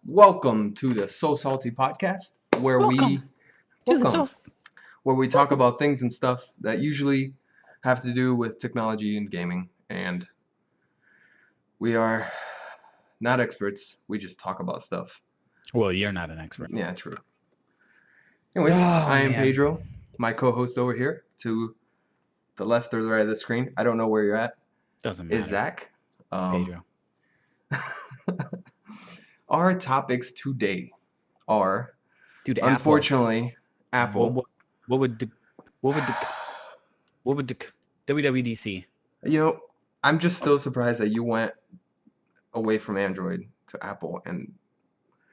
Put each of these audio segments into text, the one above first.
Welcome to the So Salty podcast, where Welcome to the welcome, sauce. where we talk about things and stuff that usually have to do with technology and gaming, and we are not experts. We just talk about stuff. Well, you're not an expert. Yeah, true. Anyways, Oh, I am man. Pedro, my co-host over here to the left or the right of the screen. I don't know where you're at. Doesn't matter. Is Zach? Pedro. Our topics today are, Dude, unfortunately, Apple. What would WWDC? You know, I'm just still surprised that you went away from Android to Apple, and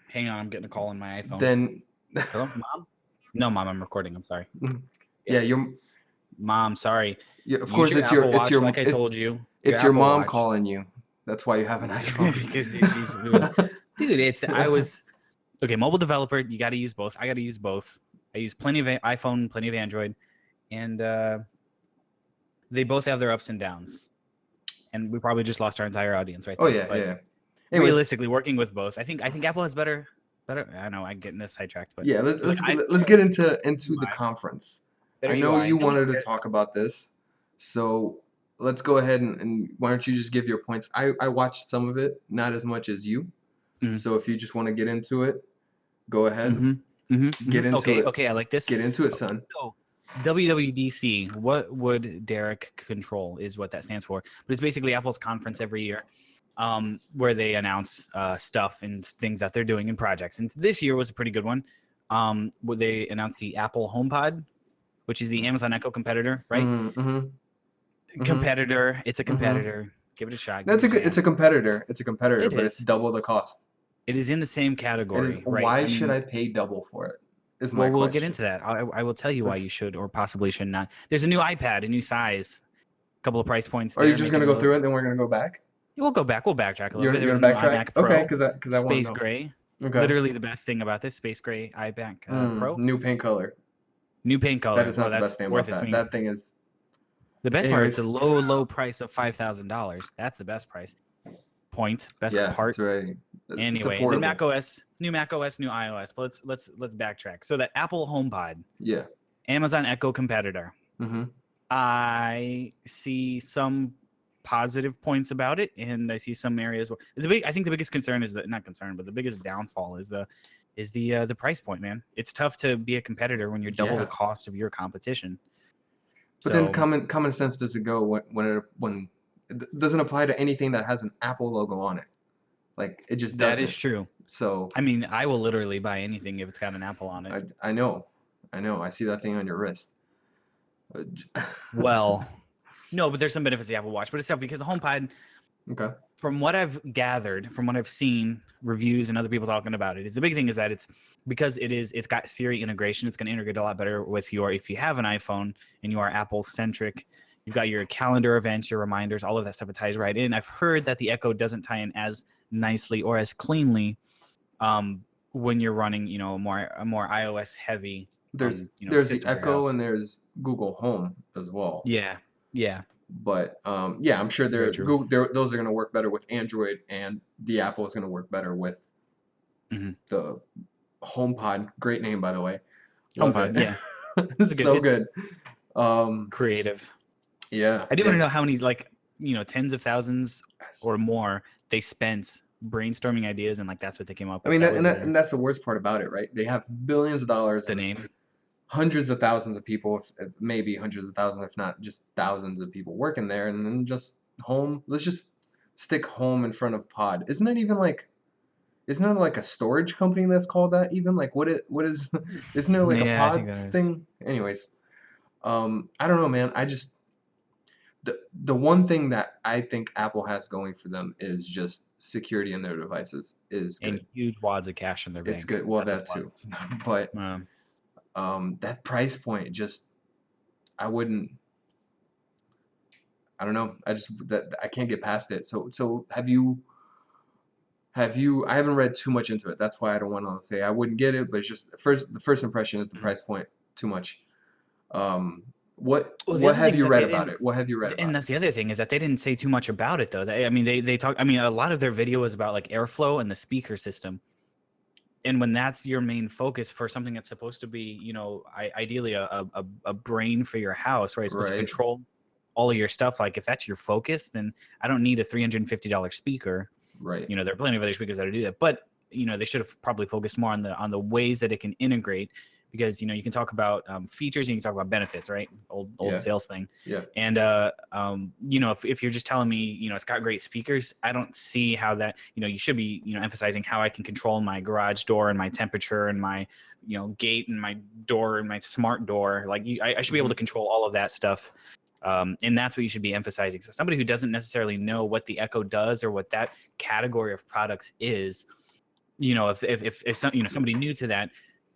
Hang on, I'm getting a call on my iPhone. then Hello, Mom? No, Mom, I'm recording. I'm sorry. yeah, you're Mom, sorry. of course Use it's your your Apple it's Watch, your like I it's, told you. it's your Apple mom Watch. calling you. That's why you have an iPhone. Because she's doing. Dude, I was okay. Mobile developer, you got to use both. I got to use both. I use plenty of iPhone, plenty of Android, and they both have their ups and downs. And we probably just lost our entire audience right there. Oh yeah, but yeah. Anyways, realistically, working with both, I think Apple has better. I know I'm getting this sidetracked, but yeah, let's get into the conference. There I you know are. you No, wanted to talk about this, so let's go ahead and why don't you just give your points? I watched some of it, not as much as you. So if you just want to get into it, go ahead. Get into it. Okay, I like this. Get into it, son. So, WWDC, what would Derek control is what that stands for. But it's basically Apple's conference every year, where they announce stuff and things that they're doing in projects. And this year was a pretty good one. Where they announced the Apple HomePod, which is the Amazon Echo competitor, right? Competitor. It's a competitor. Give it a shot. It's a competitor. It's a competitor, It but is. it's double the cost. It is in the same category, right? Why should I pay double for it? Is my We'll question. get into that. I will tell you why you should or possibly should not. There's a new iPad, a new size, a couple of price points. Are you just gonna go through it, then we're gonna go back? We'll go back. We'll backtrack a little bit. You're There's gonna a new backtrack? iMac Pro, Okay, because I want to know. space gray. Okay. Literally the best thing about this space gray iMac Pro. New paint color. New paint color. That is not the best thing about that. That thing is. The best part is a low price of $5,000. That's the best price. Best part. That's right. Anyway, the Mac OS, new iOS. But let's backtrack. So that Apple HomePod. Yeah. Amazon Echo competitor. I see some positive points about it, and I see some areas where I think the biggest concern is not concern, but the biggest downfall is the price point, man. It's tough to be a competitor when you're double the cost of your competition. But then common sense doesn't go when it doesn't apply to anything that has an Apple logo on it. Like it just doesn't. That is true. So I mean, I will literally buy anything if it's got an Apple on it. I know. I see that thing on your wrist. Well, no, but there's some benefits to the Apple Watch, but it's tough because the HomePod. Okay. From what I've gathered, from what I've seen, reviews and other people talking about it, is the big thing is that it's got Siri integration. It's going to integrate a lot better with if you have an iPhone and you are Apple centric. You've got your calendar events, your reminders, all of that stuff. It ties right in. I've heard that the Echo doesn't tie in as nicely or as cleanly when you're running, a more iOS heavy. There's the Echo and there's Google Home as well. Yeah. But I'm sure those are going to work better with Android, and the Apple is going to work better with the HomePod. Great name, by the way. HomePod, yeah. It's so good. Creative. Yeah. I do want to know how many, tens of thousands or more they spent brainstorming ideas, and that's what they came up with. I mean, and that's the worst part about it, right? They have billions of dollars. The name. Hundreds of thousands of people, maybe hundreds of thousands, if not just thousands of people working there, and then just home. Let's just stick home in front of pod. Isn't it like a storage company that's called that? Even what is? Isn't there like a pods thing? Anyways, I don't know, man. I just the one thing that I think Apple has going for them is just security in their devices is good. And huge wads of cash in their bank. It's good. Well, that too, but. That price point I don't know. I can't get past it. So have you, I haven't read too much into it. That's why I don't want to say I wouldn't get it, but it's just the first impression is the price point too much. Well, the What other have thing is you that read about it? What have you read and about it? that's the other thing is that they didn't say too much about it though. I mean, they talk. I mean, a lot of their video was about like airflow and the speaker system. And when that's your main focus for something that's supposed to be, ideally a brain for your house, right? It's supposed to Right, control all of your stuff. Like if that's your focus, then I don't need a $350 speaker. right. There are plenty of other speakers that do that, but they should have probably focused more on the ways that it can integrate, because you can talk about features and you can talk about benefits, right? Old Yeah, sales thing. yeah. And if you're just telling me it's got great speakers, I don't see how that you should be emphasizing how I can control my garage door and my temperature and my gate and my door and my smart door. Like I should be able Hmm. to control all of that stuff. And that's what you should be emphasizing. So somebody who doesn't necessarily know what the Echo does or what that category of products is, if somebody new to that,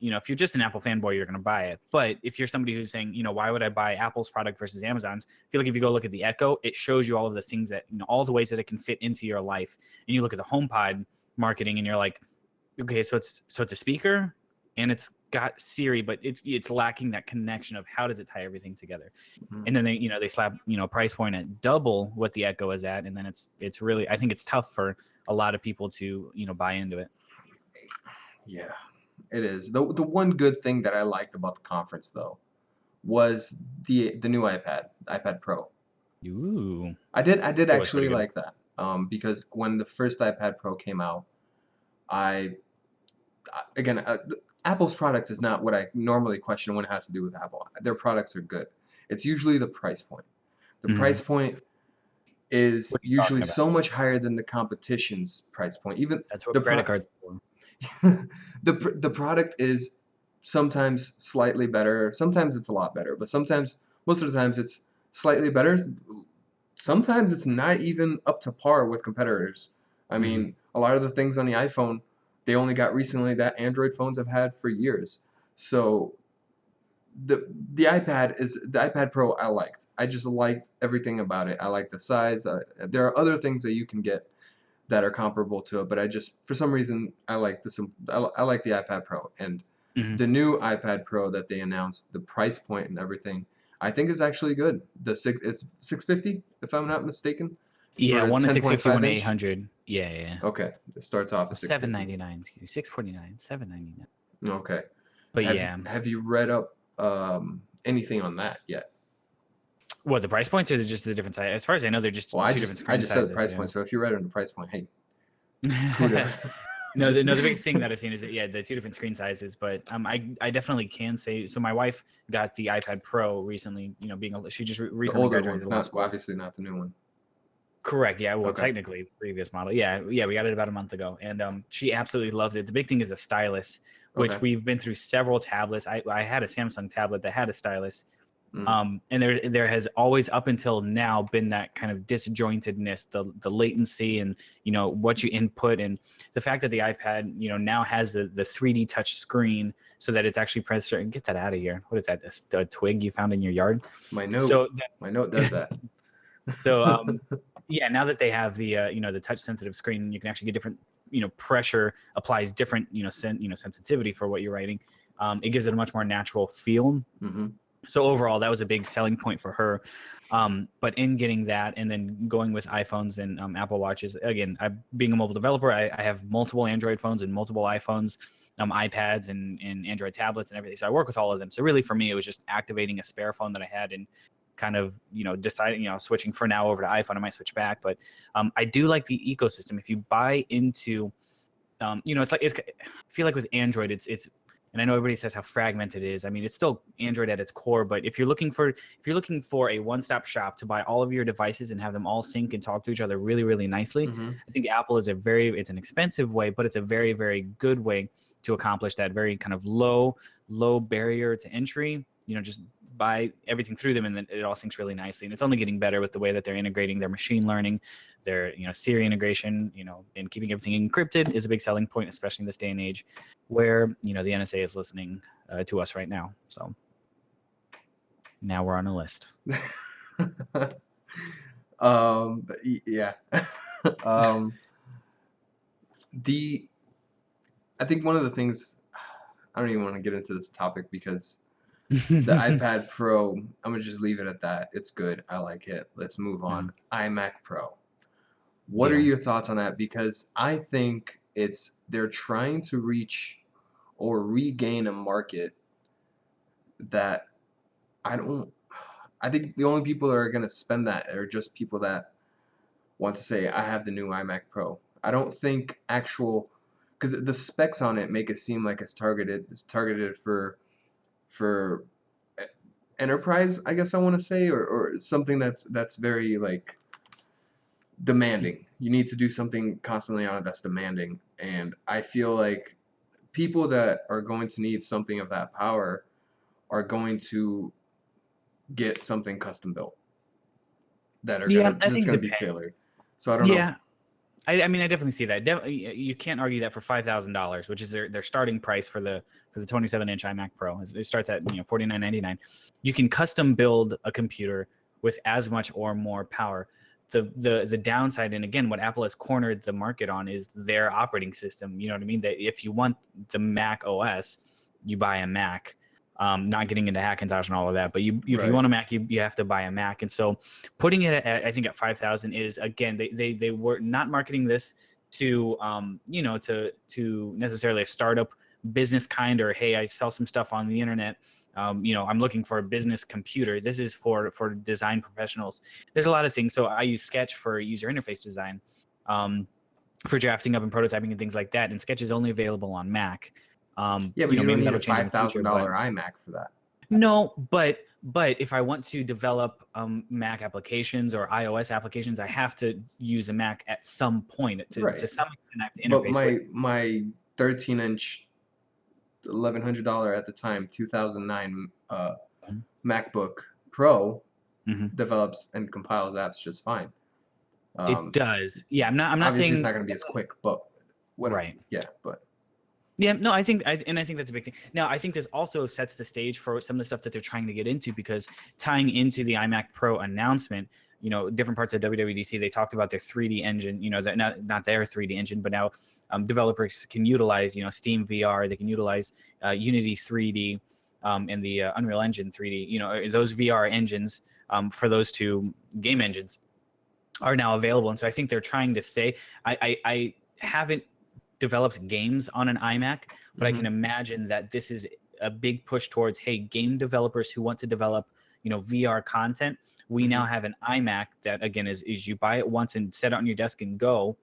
if you're just an Apple fanboy, you're going to buy it. But if you're somebody who's saying, why would I buy Apple's product versus Amazon's? I feel like if you go look at the Echo, it shows you all of the things that, all the ways that it can fit into your life. And you look at the HomePod marketing and you're like, okay, so it's a speaker and it's got Siri, but it's lacking that connection of how does it tie everything together. Hmm. And then they slap price point at double what the Echo is at, and then it's really, I think it's tough for a lot of people to buy into it. Yeah, it is. The one good thing that I liked about the conference though was the new iPad Pro. Ooh, I did that was pretty actually good. like that. Because when the first iPad Pro came out, I again, Apple's products is not what I normally question when it has to do with Apple. Their products are good. It's usually the price point. The Hmm. price point What is are you usually talking about? so much higher than the competition's price point. Even That's what the credit pro cards are for. the product is sometimes slightly better. Sometimes it's a lot better, but sometimes most of the times it's slightly better. Sometimes it's not even up to par with competitors. I Hmm. mean, a lot of the things on the iPhone, they only got recently that Android phones have had for years. So the iPad Pro I liked. I just liked everything about it. I like the size. There are other things that you can get that are comparable to it, but I just for some reason I like I like the iPad Pro, and Hmm. the new iPad Pro that they announced, the price point and everything, I think is actually good. It's 650 if I'm not mistaken Yeah, for a one to 650, 10.5 one to inch. 800. Yeah, yeah, yeah. Okay, it starts off Well, at 650. 799, excuse me, 649, 799. Okay, But yeah, have you read up anything on that yet? what, the price points or just the different size? As far as I know, they're Well, just two different I screen just said the sizes. price Yeah. point. So if you read on the price point, hey, kudos. No, Just the biggest thing that I've seen is that, yeah, the two different screen sizes. But I definitely can say so. My wife got the iPad Pro recently. She just the recently older one, graduated law not school. obviously not the new one. Correct. Yeah. Well, Okay. technically, previous model. Yeah. Yeah. We got it about a month ago, and she absolutely loves it. The big thing is the stylus, which Okay. we've been through several tablets. I had a Samsung tablet that had a stylus. Mm. And there has always up until now been that kind of disjointedness, the latency, and what you input, and the fact that the iPad now has the 3D touch screen, so that it's actually pressed. Get that out of here! What is that? A twig you found in your yard? It's my note. So My note does that. so yeah, now that they have the the touch sensitive screen, you can actually get different pressure applies different sensitivity for what you're writing. It gives it a much more natural feel. Hmm. So overall, that was a big selling point for her. But in getting that and then going with iPhones and Apple Watches, again, being a mobile developer, I have multiple Android phones and multiple iPhones, iPads and Android tablets and everything. So I work with all of them. So really for me, it was just activating a spare phone that I had and kind of, deciding, switching for now over to iPhone. I might switch back, but I do like the ecosystem. If you buy into, I feel like with Android, and I know everybody says how fragmented it is. I mean, it's still Android at its core, but if you're looking for a one-stop shop to buy all of your devices and have them all sync and talk to each other really, really nicely, Hmm. I think Apple is it's an expensive way, but it's a very, very good way to accomplish that very kind of low barrier to entry. Just buy everything through them and then it all syncs really nicely. And it's only getting better with the way that they're integrating their machine learning, their Siri integration, and keeping everything encrypted is a big selling point, especially in this day and age where the NSA is listening to us right now. So now we're on a list. Yeah. um, the I think one of the things I don't even want to get into this topic because The iPad Pro, I'm gonna just leave it at that. It's good. I like it. Let's move on. Mhm. iMac Pro. What are Deal. your thoughts on that? Because I think they're trying to reach or regain a market that I don't I think the only people that are gonna spend that are just people that want to say I have the new iMac Pro. I don't think actual because the specs on it make it seem like it's targeted for e- enterprise, I guess I want to say, or something that's very like demanding. You need to do something constantly on it that's demanding, and I feel like people that are going to need something of that power are going to get something custom built Yeah, I that's think it gonna be depends. tailored. So I don't know. Yeah, I mean, I definitely see that. You can't argue that for $5,000, which is their starting price for the 27-inch iMac Pro. It starts at $49.99. You can custom build a computer with as much or more power. The downside, and again, what Apple has cornered the market on is their operating system. You know what I mean? That if you want the Mac OS, you buy a Mac. Not getting into Hackintosh and all of that, but if you Right. want a Mac, you have to buy a Mac. And so putting it at, I think at 5,000 is, again, they were not marketing this to to necessarily a startup business kind, or hey, I sell some stuff on the internet. I'm looking for a business computer. This is for design professionals. There's a lot of things. So I use Sketch for user interface design, for drafting up and prototyping and things like that. And Sketch is only available on Mac. Yeah, but you don't Maybe need a that'll change in five the thousand future, but dollar iMac for that. no, but if I want to develop Mac applications or iOS applications, I have to use a Mac at some point. To Right. some extent, I have to But interface with my 13-inch, $1,100 at the time, 2009 it. MacBook Pro Mhm. develops and compiles apps just fine. It Um, does. Yeah, I'm not Obviously, it's saying not going to be as quick, but what? right. Yeah, but Yeah, no, I think that's a big thing. Now, I think this also sets the stage for some of the stuff that they're trying to get into, because tying into the iMac Pro announcement, different parts of WWDC, they talked about their 3D engine, that not their 3D engine, but now developers can utilize, Steam VR, they can utilize Unity 3D, and the Unreal Engine 3D, those VR engines, for those two game engines are now available. And so I think they're trying to say, I haven't developed games on an iMac, but I can hmm imagine that this is a big push towards, hey, game developers who want to develop, VR content. We now hmm have an iMac that, again, is you buy it once and set it on your desk and go,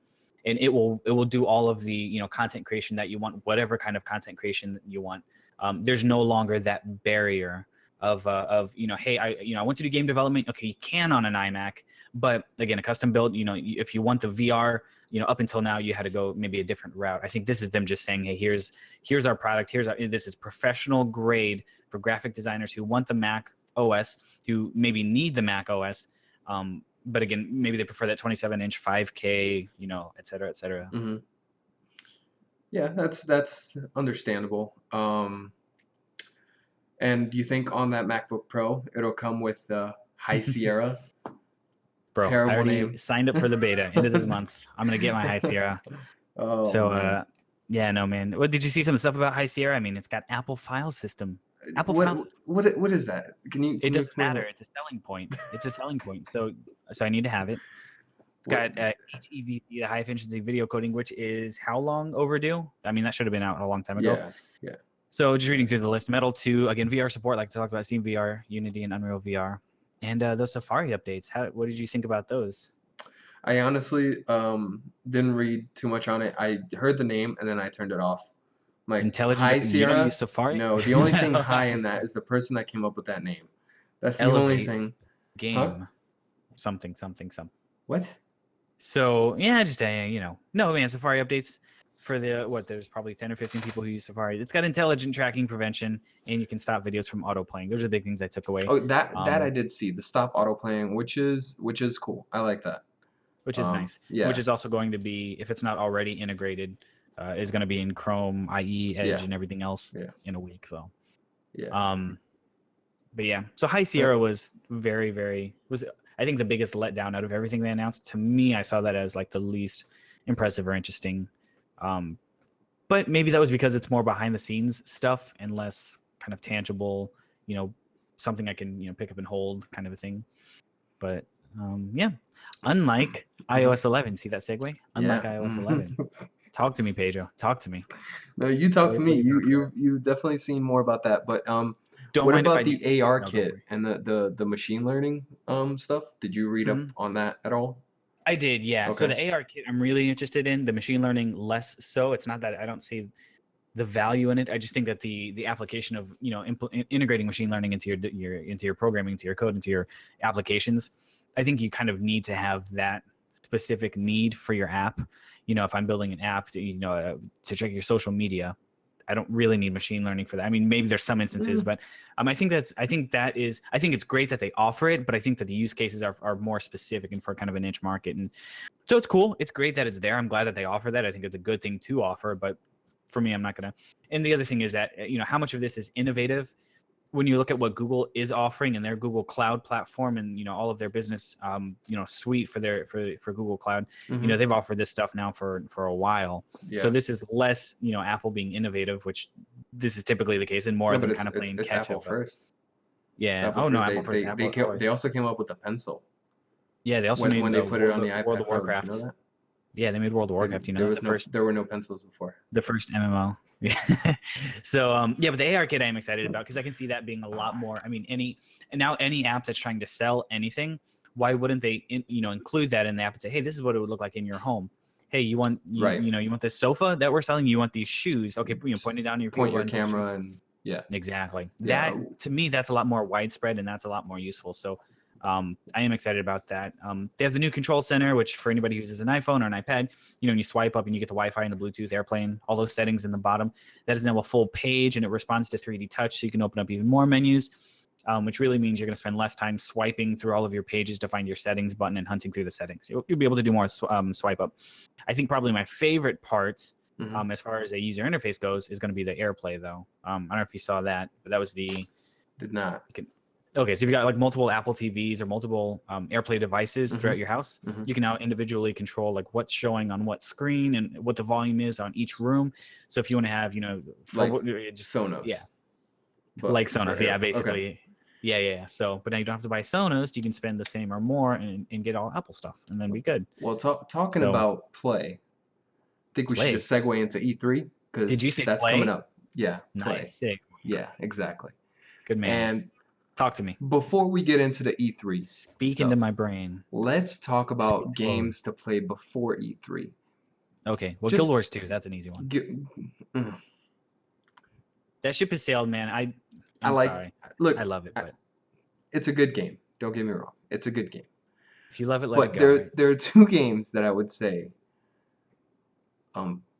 and it will do all of the content creation that you want, whatever kind of content creation that you want. There's no longer that barrier of hey, I want to do game development. Okay, you can on an iMac, but again, a custom build, if you want the VR, up until now you had to go maybe a different route. I think this is them just saying, hey, here's our product. This is professional grade for graphic designers who want the Mac OS, who maybe need the Mac OS. But again, maybe they prefer that 27-inch 5K, et cetera, et cetera. hmm Yeah, that's understandable. And do you think on that MacBook Pro it'll come with High Sierra? Bro, I Terrible already name. signed up for the beta end of this month. I'm gonna get my High Sierra. Oh So man. yeah, no, man. What did you see some stuff about High Sierra? I mean, it's got Apple file system. Apple What file system. what is that? Can you It can you doesn't explain matter. what It's a selling point. It's a selling point. So I need to have it. It's what got HEVC, the high efficiency video coding, which is how long overdue? I mean, that should have been out a long time ago. yeah, yeah. So just reading through the list, Metal 2, again, VR support, like I talked about, Steam VR, Unity, and Unreal VR. And those Safari updates. What did you think about those? I honestly didn't read too much on it. I heard the name and then I turned it off. I'm like, Intelligent, High you don't use Sierra? Safari? No, the only thing high in So that is the person that came up with that name. That's the only Elevate thing. Huh? game, something, something, something. What? So yeah, just no, man, Safari updates for there's probably 10 or 15 people who use Safari. It's got intelligent tracking prevention, and you can stop videos from autoplaying. Those are the big things I took away. Oh, that I Um, did see. The stop autoplaying, which is cool. I like that. which is nice, and which Yeah. is also going to be, if it's not already integrated, is going to be in Chrome, IE, Edge, Yeah. and everything else Yeah. in a week. So, Yeah. um, but yeah, so High Uh, Sierra was very, very was I think the biggest letdown out of everything they announced. To me, I saw that as like the least impressive or interesting. Um, but maybe that was because it's more behind the scenes stuff and less kind of tangible, something I can pick up and hold kind of a thing. But yeah, unlike iOS 11, see that segue? Unlike Yeah. iOS 11. Talk to me, Pedro. Talk to me. No, you talk to me. What do you got for it? You definitely seen more about that. But Don't what mind if I about do. the AR No, go for kit it. and the machine learning stuff? Did you read up Mhm. on that at all? I did, yeah. So Okay. the AR kit, I'm really interested in. The machine learning, less so. It's not that I don't see the value in it. I just think that the application of integrating machine learning into your programming, into your code, into your applications, I think you kind of need to have that specific need for your app. If I'm building an app to check your social media, I don't really need machine learning for that. I mean, maybe there's some instances, Mm, but I think it's great that they offer it, but I think that the use cases are more specific and for kind of a niche market. And so it's cool. It's great that it's there. I'm glad that they offer that. I think it's a good thing to offer, but for me, I'm not gonna. And the other thing is that how much of this is innovative when you look at what Google is offering in their Google Cloud platform and all of their business suite for Google Cloud. mm-hmm. They've offered this stuff now for a while. So Yeah. this is less Apple being innovative, which this is typically the case, and more No, of but them kind of playing it's catch Apple up. But first. It's yeah. Apple Oh no, first. Apple first. Apple They always. also came up with the pencil Yeah, they also when made they put it on the World iPad of Pro. Did you know Warcraft. that? Yeah, they made World of They, Warcraft. You know there that was there were no pencils before. the first MMO. Yeah. So yeah, but the AR kit I'm excited about because I can see that being a lot more. I mean, any app that's trying to sell anything, why wouldn't they include that in the app and say, hey, this is what it would look like in your home. Hey, you want Right. you want this sofa that we're selling? You want these shoes? Okay, point it down to your Point people your and these shoes. camera and yeah. Exactly. Yeah. That to me, that's a lot more widespread and that's a lot more useful. So I am excited about that. They have the new control center, which for anybody who uses an iPhone or an iPad, when you swipe up and you get the Wi-Fi and the Bluetooth, AirPlane, all those settings in the bottom. That is now a full page and it responds to 3D touch, so you can open up even more menus, which really means you're going to spend less time swiping through all of your pages to find your settings button and hunting through the settings. You'll be able to do more swipe up. I think probably my favorite part, Mm-hmm. as far as a user interface goes, is going to be the AirPlay, though. I don't know if you saw that, but that was Did not. Okay, so if you got like multiple Apple TVs or multiple AirPlay devices Mm-hmm. throughout your house, Mm-hmm. you can now individually control like what's showing on what screen and what the volume is on each room. So if you want to have, Like just Sonos. yeah, But like for Sonos, air. yeah, Okay. basically, yeah. So, but now you don't have to buy Sonos; you can spend the same or more and get all Apple stuff, and then be good. Well, talking So, about play, I think we should play. just segue into E3 Did because you say that's coming play? up. Yeah, Nice, play. sick, Yeah, exactly. good man. And Talk to me. before we get into the E3 Speak into stuff, my brain. let's talk Speak about slowly. games to play before E3. Okay, well, Guild Just Wars 2, that's an easy one. mm, That ship has sailed, man. I I'm like. sorry. Look, I love it, but it's a good game. Don't get me wrong. It's a good game. if you love it, let it But go, right? there are two games that I would say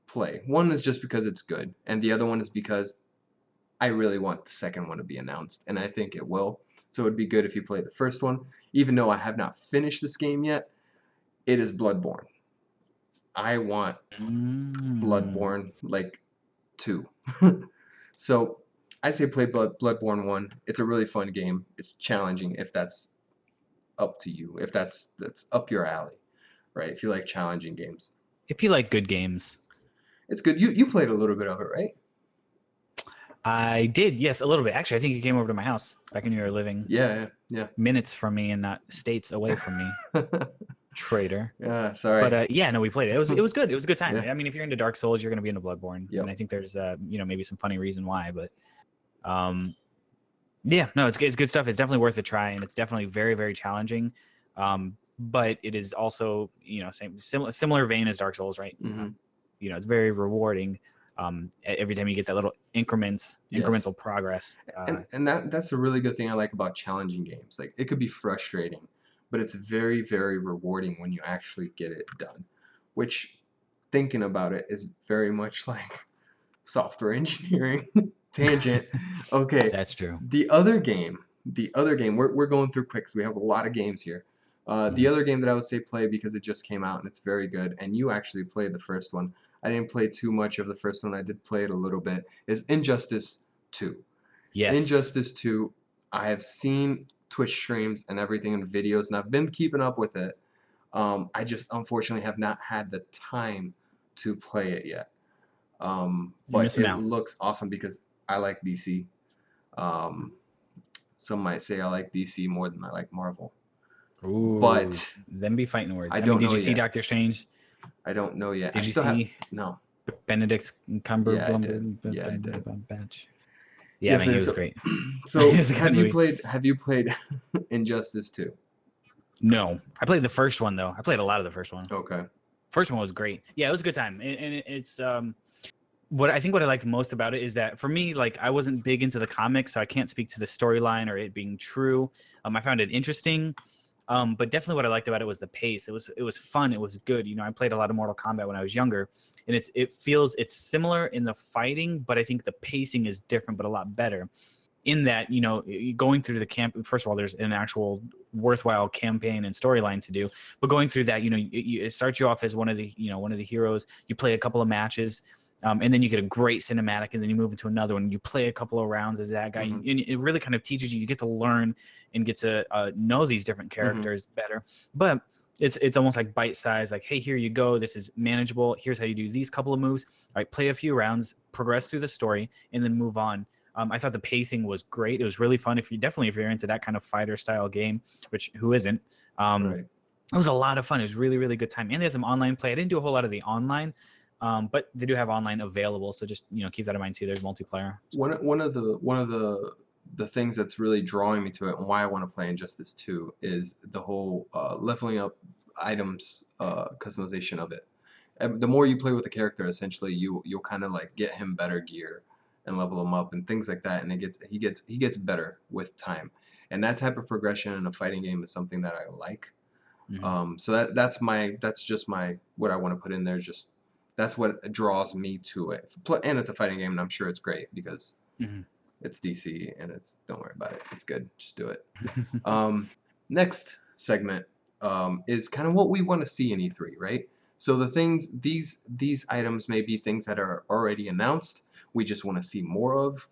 play. One is just because it's good, and the other one is because I really want the second one to be announced, and I think it will. So it'd be good if you play the first one. Even though I have not finished this game yet, it is Bloodborne. I want Mm. Bloodborne like 2. So I say play Bloodborne 1. It's a really fun game. It's challenging if that's up to you. If that's up your alley, right? If you like challenging games. If you like good games, It's good. You played a little bit of it, right? I did. Yes, a little bit. Actually, I think you came over to my house back when you were living Yeah. minutes from me and not states away from me. Traitor. Yeah, sorry. But yeah, no, we played it. It was good. It was a good time. Yeah. I mean, if you're into Dark Souls, you're going to be into Bloodborne, Yep. and I think there's maybe some funny reason why. But yeah, no, it's good stuff. It's definitely worth a try, and it's definitely very, very challenging. But it is also similar vein as Dark Souls, right? Mm-hmm. It's very rewarding. Every time you get that little incremental progress. And that's a really good thing I like about challenging games. Like it could be frustrating, but it's very, very rewarding when you actually get it done. Which, thinking about it, is very much like software engineering tangent. Okay, That's true. the other game, we're going through quick because we have a lot of games here. The other game that I would say play because it just came out and it's very good, and you actually played the first one. I didn't play too much of the first one. I did play it a little bit. Is Injustice 2. Yes. Injustice 2. I have seen Twitch streams and everything and videos, and I've been keeping up with it. I just unfortunately have not had the time to play it yet. You're But missing it out. looks awesome because I like DC. some might say I like DC more than I like Marvel. Ooh, But them be fighting words. I I mean, don't did know you see yet. Doctor Strange? I don't know yet. I Did you still have see no. Benedict Yeah, I did. Yeah, I did. Cumberbatch? Yeah, Yes, man, he sir. was So, great. It so was a good movie. have you played Injustice 2? No, I played the first one though. I played a lot of the first one. Okay. First one was great. Yeah, it was a good time, and it's what I think what I liked most about it is that for me, like I wasn't big into the comics, so I can't speak to the storyline or it being true. I found it interesting, but definitely what I liked about it was the pace. It was fun. It was good. You know, I played a lot of Mortal Kombat when I was younger, and it's similar in the fighting, but I think the pacing is different, but a lot better. In that, you know, going through the camp. First of all, there's an actual worthwhile campaign and storyline to do. But going through that, you know, it starts you off as one of the heroes. You play a couple of matches. And then you get a great cinematic, and then you move into another one. You play a couple of rounds as that guy, Mhm. and it really kind of teaches you. You get to learn and get to know these different characters better. But it's almost like bite size. Like, hey, here you go. This is manageable. Here's how you do these couple of moves. All right, play a few rounds, progress through the story, and then move on. I thought the pacing was great. It was really fun. If you're into that kind of fighter style game, which who isn't? Right. It was a lot of fun. It was really, really good time. And they had some online play. I didn't do a whole lot of the online, but they do have online available. So just keep that in mind too. There's multiplayer. One of the things that's really drawing me to it and why I want to play Injustice 2 is the whole leveling up items customization of it. And the more you play with the character, essentially you'll kind of like get him better gear and level him up and things like that, and he gets better with time. And that type of progression in a fighting game is something that I like. Mm-hmm. So that's just my what I want to put in there. Just that's what draws me to it. And it's a fighting game, and I'm sure it's great because Mm-hmm. it's DC and don't worry about it. It's good. Just do it. Next segment is kind of what we want to see in E3, right? So the things these items may be things that are already announced. We just want to see more of,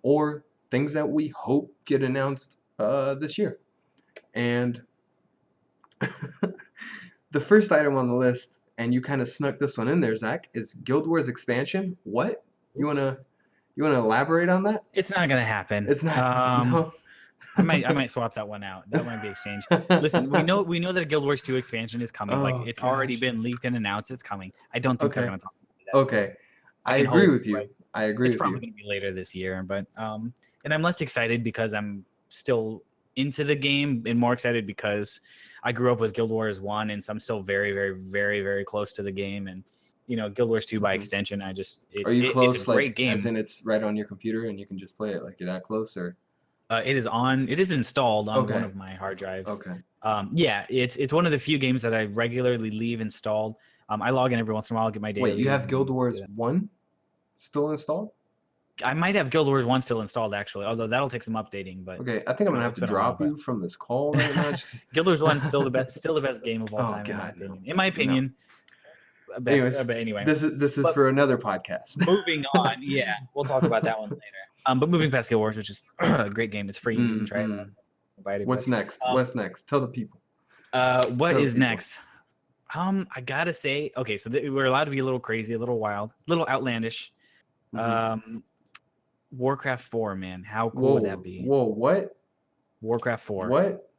or things that we hope get announced this year. And the first item on the list, and you kind of snuck this one in there, Zach, is Guild Wars expansion. What? You wanna elaborate on that? It's not gonna happen. It's not. No. I might swap that one out. That might be exchanged. Listen, we know that a Guild Wars 2 expansion is coming. Like Oh it's already gosh. been leaked and announced. It's coming. I don't think they're Okay. gonna talk about that before. Okay. I I can agree hope, with but you. I agree it's with probably you. gonna be later this year. But and I'm less excited because I'm still into the game, and more excited because I grew up with Guild Wars 1, and so I'm still very, very, very, very close to the game. And Guild Wars 2 by Mhm. extension, Are you it's a close, great like, as game. in it's right on your computer and you can just play it, like you're that close, or? It is installed on one Okay. of my hard drives. Okay. Yeah, it's one of the few games that I regularly leave installed. I log in every once in a while, get my Wait, you dailies, have Guild and do Wars that. 1 still installed? I might have Guild Wars 1 still installed actually, although that'll take some updating. But Okay, I think I'm gonna have it's to been a while. drop But you from this call right now. Just, Guild Wars 1 still the best game of all oh time in my God, no, opinion. In my no. opinion, best. Anyways, But anyway, this is but for another podcast. moving on. Yeah, we'll talk about that one later. But moving past Guild Wars, which is a great game. It's free. You can try it out. Invite everybody. What's next? Um, What's next? Tell the people. what Tell the is people. next? I gotta say, okay, so we're allowed to be a little crazy, a little wild, a little outlandish. Mhm. Warcraft 4, man, how cool would that be? Whoa, what? Warcraft 4. What?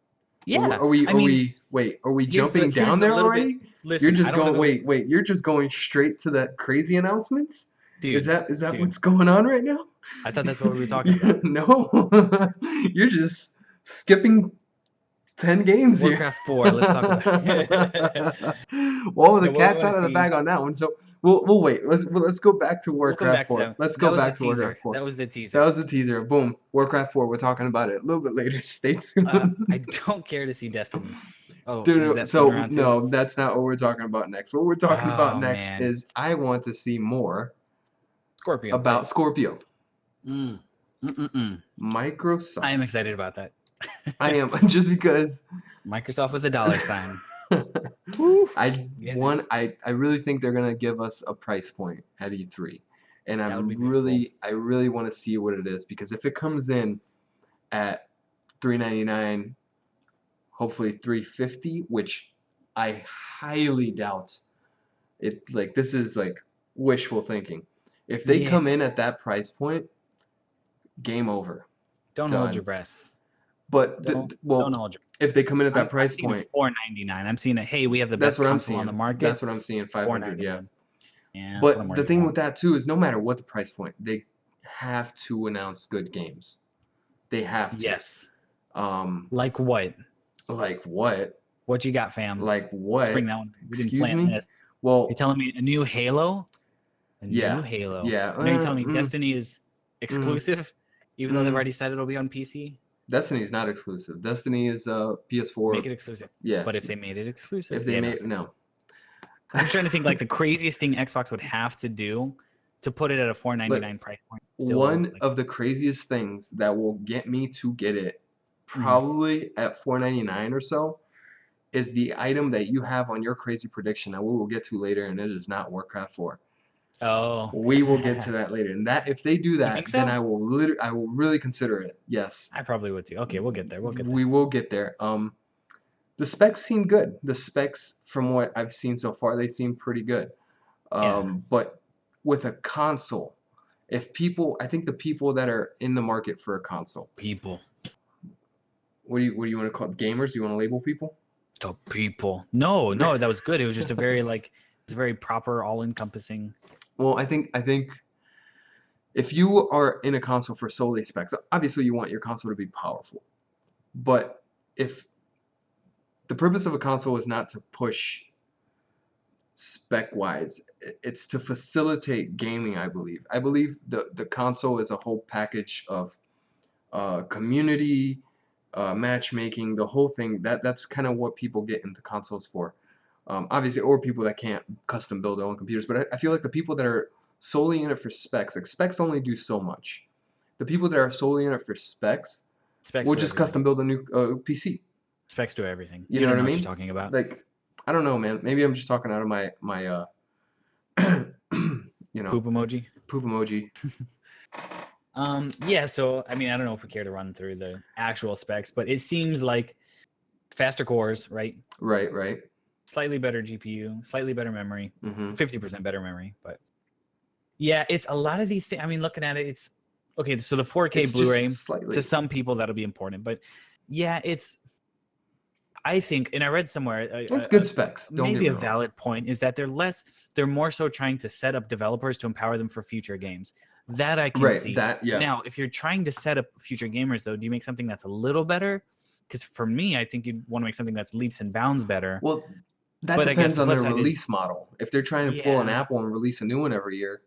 Yeah, I Are mean, we wait, are we here's the jumping here's down the there little bit. already? You're Listen, I just don't want going to go, wait, you're just going straight to that crazy announcements? dude, Is that dude. what's going on right now? I thought that's what we were talking about. No. You're just skipping 10 games here. Warcraft 4. Let's talk about it. Well, the No, what we cat's want out to of the see. bag on that one. So we'll wait. Let's go back to We'll come Warcraft back to 4. that. Let's That go was the back to teaser. Warcraft 4. That was the That teaser. was the teaser. Boom. Warcraft 4. We're talking about it a little bit later. Stay tuned. I don't care to see Destiny. Oh, is Dude, that coming so around too? no, that's not what we're talking about next. What we're talking about Oh next man, is I want to see more Scorpion. Say about it. Scorpio. Mm. Mm-mm-mm. I am Microsoft. excited about that. I am just because Microsoft with a dollar sign. Woo. I really think they're gonna give us a price point at E3, and That would be beautiful. I really want to see what it is because if it comes in at $399, hopefully $350, which I highly doubt it. Like this is like wishful thinking. If they Yeah, come in at that price point, game over. Don't hold your done. breath. But Don't well, hold your. if they come in at I'm that price seeing a point, $499. I'm seeing a hey, we have the that's best what I'm console on the seeing. market. That's what I'm seeing. 500, yeah. 499. Yeah, that's what I'm But the worried thing about. with that too is no matter what the price point, they have to announce good games. They have to. Yes. Um, Like what? like what? What you got, fam? Like Let's bring what? that one. We didn't Excuse plan me? this. You're Well, telling me a new Halo? A new yeah, Halo. yeah. I know you're telling me Destiny is Mm, exclusive, even though they've mm. already said it'll be on PC. Destiny is not exclusive. Destiny is Make PS4. it exclusive. Yeah. But if they made it If exclusive, they yeah, made nothing. no. I'm just trying to think like the craziest thing Xbox would have to do to put it at a But 499 price point. Still one like of the craziest things that will get me to get it, mhm. probably at 499 or so, is the item that you have on your crazy prediction that we will get to later, and it is not Warcraft 4. Oh. We will get to that later, and that if they do You think that, then so? I will really consider it. Yes, I probably would too. Okay, we'll get there. We'll get there. we will get there. The specs seem good. The specs, from what I've seen so far, they seem pretty good. Yeah. But with a console, if people, I think the people that are in the market for a console, People. what do you want to call it? Gamers? Do you want to label people? The people. No, no, that was good. It was just a very like it's very proper, all encompassing. Well, I think if you are in a console for solely specs, obviously you want your console to be powerful. But if the purpose of a console is not to push spec wise, it's to facilitate gaming, I believe. I believe the console is a whole package of community, matchmaking, the whole thing. That's kind of what people get into consoles for. Obviously, or people that can't custom build their own computers. But I feel like the people that are solely in it for specs, like specs only do so much. The people that are solely in it for specs Specs will do just everything. custom build a new PC. Specs do everything. You You know don't what I know what you're mean? talking about. Like, I don't know, man. Maybe I'm just talking out of my you know, Poop emoji. poop emoji. Yeah, so I mean, I don't know if we care to run through the actual specs, but it seems like faster cores, right? Right, right. Slightly better GPU, slightly better memory, Mm-hmm. 50% better memory, but yeah, it's a lot of these things. I mean, looking at it, it's okay. So the 4K It's just Blu-ray, to slightly. some people that'll be important, but yeah, it's. I think, and I read somewhere, It's good specs. Don't get maybe me a wrong. valid point is that they're more so trying to set up developers to empower them for future games. That I can Right. see. That yeah. Now, if you're trying to set up future gamers, though, do you make something that's a little better? Because for me, I think you'd want to make something that's leaps and bounds better. Well, that But I guess depends the on flip their side is, release model. If they're trying to pull an yeah, Apple and release a new one every year,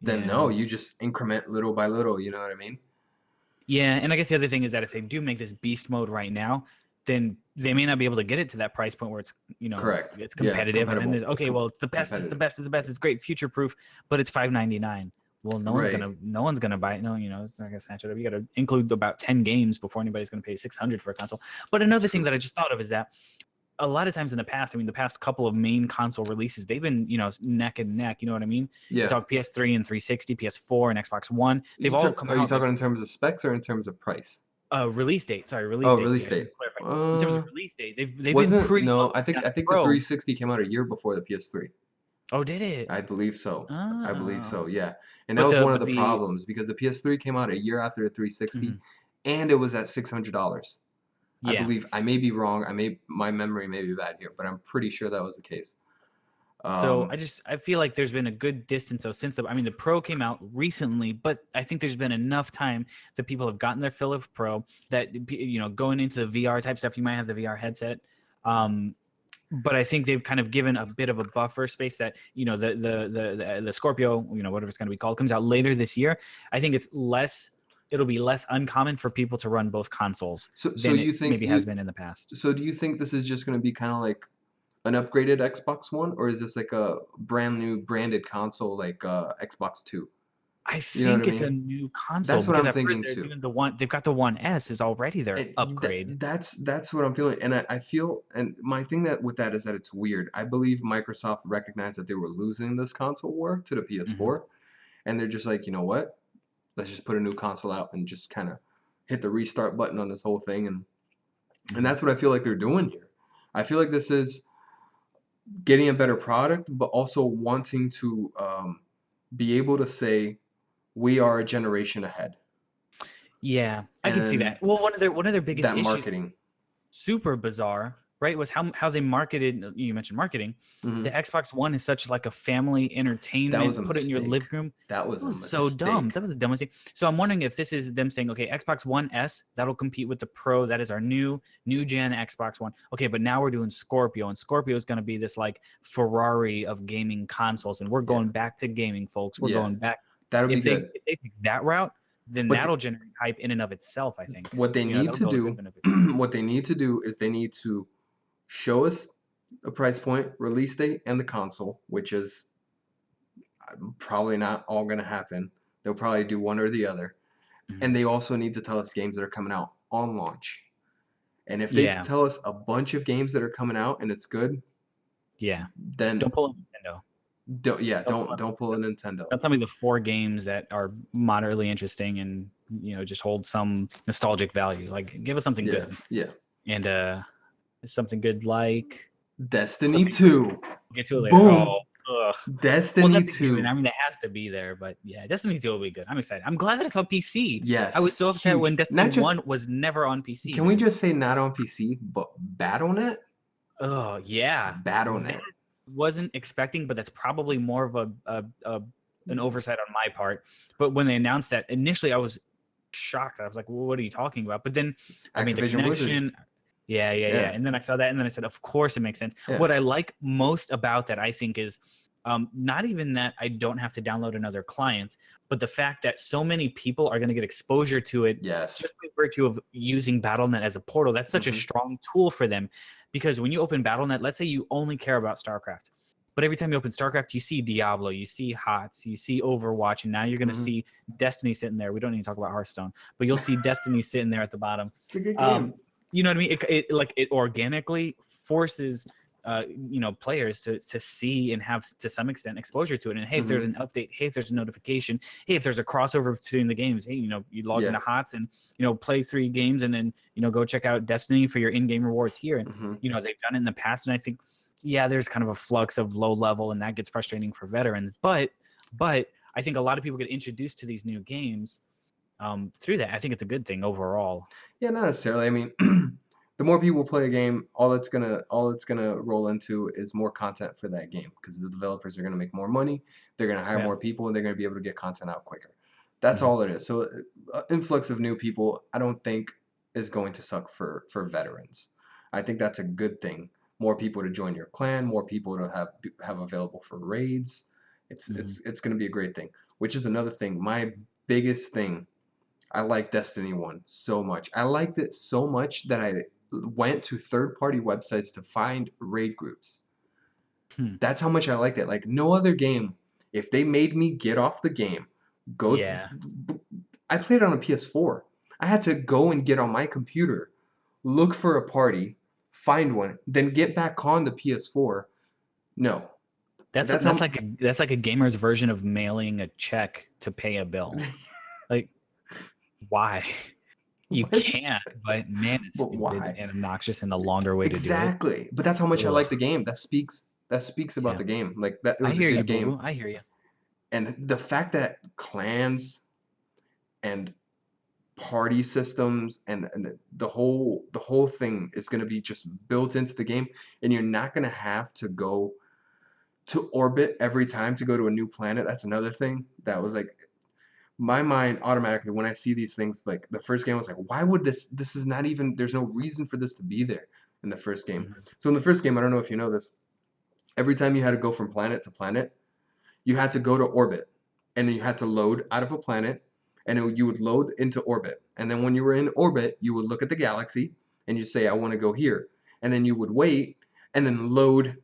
then yeah, no, you just increment little by little. You know what I mean? yeah. And I guess the other thing is that if they do make this beast mode right now, then they may not be able to get it to that price point where it's Correct. it's Yeah. competitive, and then there's okay, well, it's the best, it's the Competitive. best, it's the best, it's great, future proof, but it's $599. Well, no Right. one's gonna buy it. No, it's not gonna snatch it up. You got to include about 10 games before anybody's gonna pay 600 for a console. But another thing True. that I just thought of is that a lot of times in the past, I mean, the past couple of main console releases, they've been, neck and neck. You know what I mean? You Yeah. talk PS3 and 360, PS4 and Xbox One. They've all come Are you out like talking in terms of specs or in terms of price? release date. Sorry, release Oh, date. release Yeah, I should date. clarify. In terms of release date, they've been Wasn't pretty no. close. I We think got I think the Pro. 360 came out a year before the PS3. Oh, did it? I believe so. I believe Oh. so. Yeah. And that But was the one of but the the problems because the PS3 came out a year after the 360, mhm. and it was at $600. I Yeah. believe. I may be wrong. My memory may be bad here, but I'm pretty sure that was the case. So Um, I feel like there's been a good distance though since the Pro came out recently, but I think there's been enough time that people have gotten their fill of Pro that going into the VR type stuff, you might have the VR headset. But I think they've kind of given a bit of a buffer space that the Scorpio, whatever it's going to be called, comes out later this year. I think it'll be less uncommon for people to run both consoles so than it you think maybe has been in the past. so do you think this is just going to be kind of like an upgraded Xbox One, or is this like a brand new branded console like Xbox Two? I You know what I think it's a mean? new console That's what because I'm I've heard thinking they're too. doing they've got the One S is already their upgrade. That's what I'm feeling, and I feel, and my thing that with that is that it's weird. I believe Microsoft recognized that they were losing this console war to the Mhm. PS4, and they're just like, you know what? Let's just put a new console out and just kind of hit the restart button on this whole thing, and Mhm. that's what I feel like they're doing here. I feel like this is getting a better product, but also wanting to be able to say we are a generation ahead. Yeah, I can see And that. Well, one of their biggest that issues, marketing. super bizarre, right, was how they marketed. You mentioned marketing. The Hmm. Xbox One is such like a family That was entertainment. a Put it in your mistake. living room. That was It a was so dumb. mistake. That was the dumbest thing. So I'm wondering if this is them saying, okay, Xbox One S, that'll compete with the Pro. That is our new gen Xbox One. Okay, but now we're doing Scorpio, and Scorpio is going to be this like Ferrari of gaming consoles, and we're Yeah. going back to gaming, folks. We're Yeah. going back. That'll be If they good. if they take that route, then But that'll generate hype in and of itself. I think what they need that'll to build a do, good benefits. what they need to do is they need to show us a price point, release date, and the console, which is probably not all going to happen. They'll probably do one or the other. And Mhm. they also need to tell us games that are coming out on launch. And if they Yeah, tell us a bunch of games that are coming out and it's good, yeah. then Don't pull a Nintendo. don't, yeah, Don't pull don't a don't pull a Nintendo. Nintendo. Don't tell me the 4 games that are moderately interesting and just hold some nostalgic value. Like, give us something Yeah, good, yeah. and something good like Destiny Cliffhanger. 2. We'll get to it later. Oh, Boom. ugh. Well, Destiny that's a given. 2. I mean, it has to be there, but yeah, Destiny 2 will be good. I'm excited. I'm glad that it's on PC. I was Yes, so upset when huge. Destiny Not just 1 was never on PC, can we man. just say not on PC, but BattleNet? Oh yeah, that BattleNet. wasn't expecting, but that's probably more of a an oversight on my part. But when they announced that initially, I was shocked. I was like, well, "What are you talking about?" But then I made the Activision Blizzard. connection. Yeah, yeah, yeah. Yeah, And then I saw that, and then I said, "Of course, it makes sense." yeah. What I like most about that, I think, is not even that I don't have to download another client, but the fact that so many people are going to get exposure to it Yes. just by virtue of using BattleNet as a portal. That's such a Hmm. strong tool for them, because when you open BattleNet, let's say you only care about StarCraft, but every time you open StarCraft, you see Diablo, you see HOTS, you see Overwatch, and now you're going to Hmm. see Destiny sitting there. We don't need to talk about Hearthstone, but you'll see Destiny sitting there at the bottom. It's a good Um, game. you know what I mean? It organically forces players to see and have to some extent exposure to it. And hey, if there's Hmm. an update, hey, if there's a notification, hey, if there's a crossover between the games, hey, you log Yeah. into HOTS and play 3 games, and then go check out Destiny for your in-game rewards here. And Hmm. they've done it in the past, and I think there's kind of a flux of low level, and that gets frustrating for veterans. But I think a lot of people get introduced to these new games through that. I think it's a good thing overall. Yeah, not necessarily. I mean, the more people play a game, all it's gonna roll into is more content for that game because the developers are gonna make more money. They're gonna hire Yeah. more people, and they're gonna be able to get content out quicker. That's Mhm. all it is. So, influx of new people, I don't think is going to suck for veterans. I think that's a good thing. More people to join your clan, more people to have available for raids. It's Mhm. it's it's gonna be a great thing. Which is another thing. My biggest thing I like Destiny 1 so much. I liked it so much that I went to third-party websites to find raid groups. Hmm. That's how much I liked it. Like no other game, if they made me get off the game, go Yeah. I played it on a PS4. I had to go and get on my computer, look for a party, find one, then get back on the PS4. No. That's That's that's how like a gamer's version of mailing a check to pay a bill. Like, why? You what? can't, but man, it's But stupid why? and obnoxious and the longer way to do it. Exactly. But that's how much I Ugh. like the game. That speaks about Yeah. the game. Like that it I was a hear you, good boo game. boo. I hear you. And the fact that clans and party systems and the whole thing is going to be just built into the game and you're not going to have to go to orbit every time to go to a new planet. That's another thing that was like my mind automatically when I see these things like the first game was like why would this is not even there's no reason for this to be there in the first game. Mhm. So in the first game, I don't know if you know this, every time you had to go from planet to planet, you had to go to orbit, and then you had to load out of a planet, and you would load into orbit. And then when you were in orbit, you would look at the galaxy, and you say, "I want to go here," and then you would wait, and then load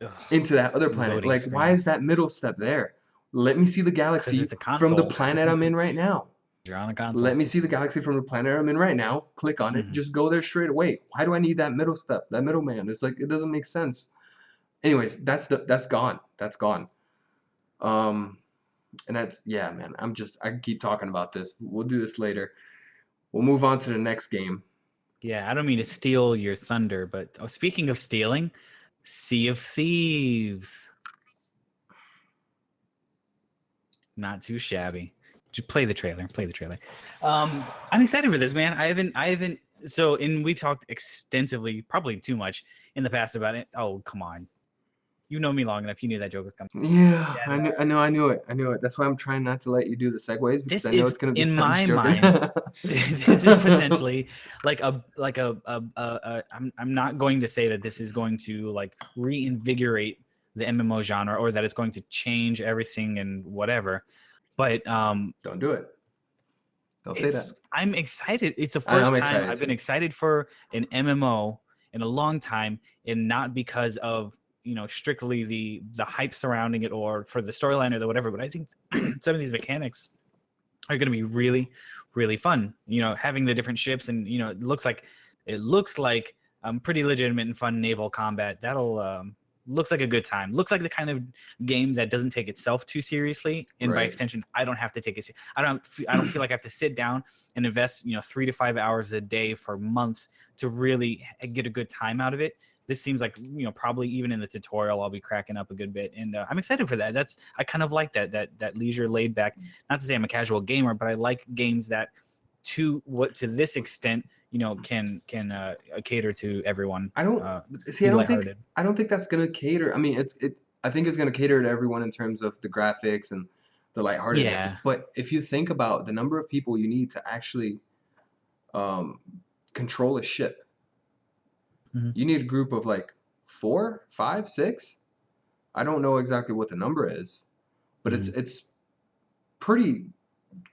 Ugh. into that other planet. Loading Like, why is screens. that middle step there? Let me see the Because galaxy it's a from the console. planet I'm in right now. You're on a Let console. me see the galaxy from the planet I'm in right now. Click on it. Mhm. Just go there straight away. Why do I need that middle step? That middleman? It's like it doesn't make sense. Anyways, that's gone. That's gone. Um, and that's yeah, man. I can keep talking about this. We'll do this later. We'll move on to the next game. Yeah, I don't mean to steal your thunder, but speaking of stealing, Sea of Thieves. Not too shabby. Just play the trailer. Play the trailer. I'm excited for this, man. I haven't. So, and we've talked extensively, probably too much in the past about it. Oh, come on. You know me long enough. You knew that joke was coming. Yeah, And, I knew it. That's why I'm trying not to let you do the segues because this I know is it's gonna be. in I'm just my joking. mind. This is potentially like I'm not going to say that this is going to like reinvigorate the MMO genre or that it's going to change everything and whatever. But Don't do it. Don't say that. I'm excited. It's the I'm first time excited I've been too. excited for an MMO in a long time, and not because of strictly the hype surrounding it or for the storyline or the whatever. But I think some of these mechanics are going to be really, really fun. Having the different ships, and it looks like pretty legitimate and fun naval combat. That'll looks like a good time. Looks like the kind of game that doesn't take itself too seriously, and by Right. extension, I don't have to take it. I don't feel like I have to sit down and invest 3 to 5 hours a day for months to really get a good time out of it. This seems like probably even in the tutorial I'll be cracking up a good bit, and I'm excited for that. I kind of like that leisure, laid back. Not to say I'm a casual gamer, but I like games that to this extent can cater to everyone. I don't see. Be lighthearted. I don't think that's gonna cater. I mean, I think it's gonna cater to everyone in terms of the graphics and the lightheartedness. Yeah. But if you think about the number of people you need to actually um, control a ship, you need a group of like 4, 5, 6. I don't know exactly what the number is, but it's pretty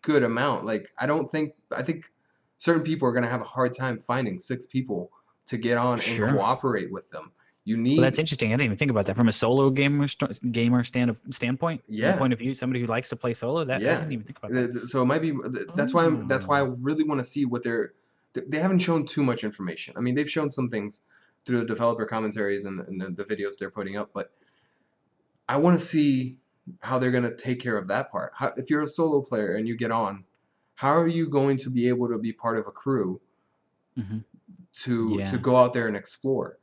good amount. Like I think certain people are gonna have a hard time finding 6 people to get on and Sure. cooperate with them. You Well, need that's interesting. I didn't even think about that from a solo gamer standpoint. Yeah. The point of view, somebody who likes to play solo. I Yeah. didn't even think about that. So it might be that's why I really want to see what they haven't shown too much information. I mean, they've shown some things through the developer commentaries and the videos they're putting up, but I want to see how they're going to take care of that part. If you're a solo player and you get on, how are you going to be able to be part of a crew to Yeah. go out there and explore?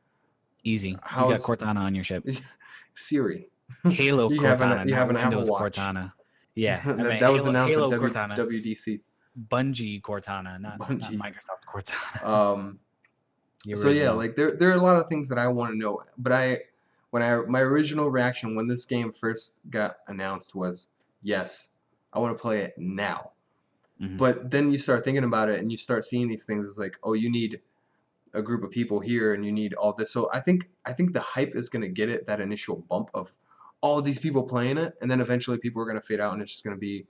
Easy. You got Cortana on your ship. Siri. Halo You Cortana. have an Windows Apple Watch. Cortana. Yeah. That was announced Halo at Cortana. WWDC. Bungie Cortana, not Bungie. Microsoft Cortana. So yeah, like there are a lot of things that I want to know, but my original reaction when this game first got announced was yes, I want to play it now. But then you start thinking about it and you start seeing these things. It's like, oh, you need a group of people here and you need all this. So I think the hype is gonna get it, that initial bump of all these people playing it, and then eventually people are gonna fade out and it's just gonna be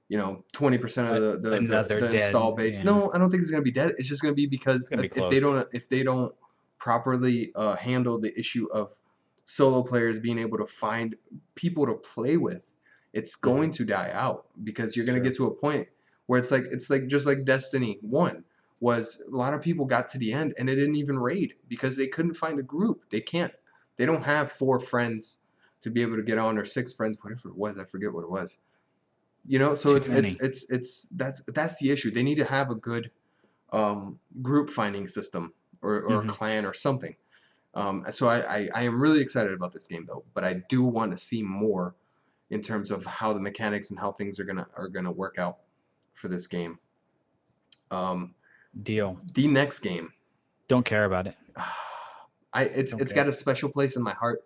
20% of the install base. Yeah. No, I don't think it's gonna be dead. It's just gonna be because if they don't properly handle the issue of solo players being able to find people to play with, it's going to die out because you're gonna get to a point where it's like just like Destiny 1 was. A lot of people got to the end and it didn't even raid because they couldn't find a group. They don't have 4 friends to be able to get on, or 6 friends, whatever it was. I forget what it was. So that's the issue. They need to have a good group finding system or a clan or something. So I am really excited about this game though, but I do want to see more in terms of how the mechanics and how things are gonna work out for this game. Deal. The next game. Don't care about it. It's got a special place in my heart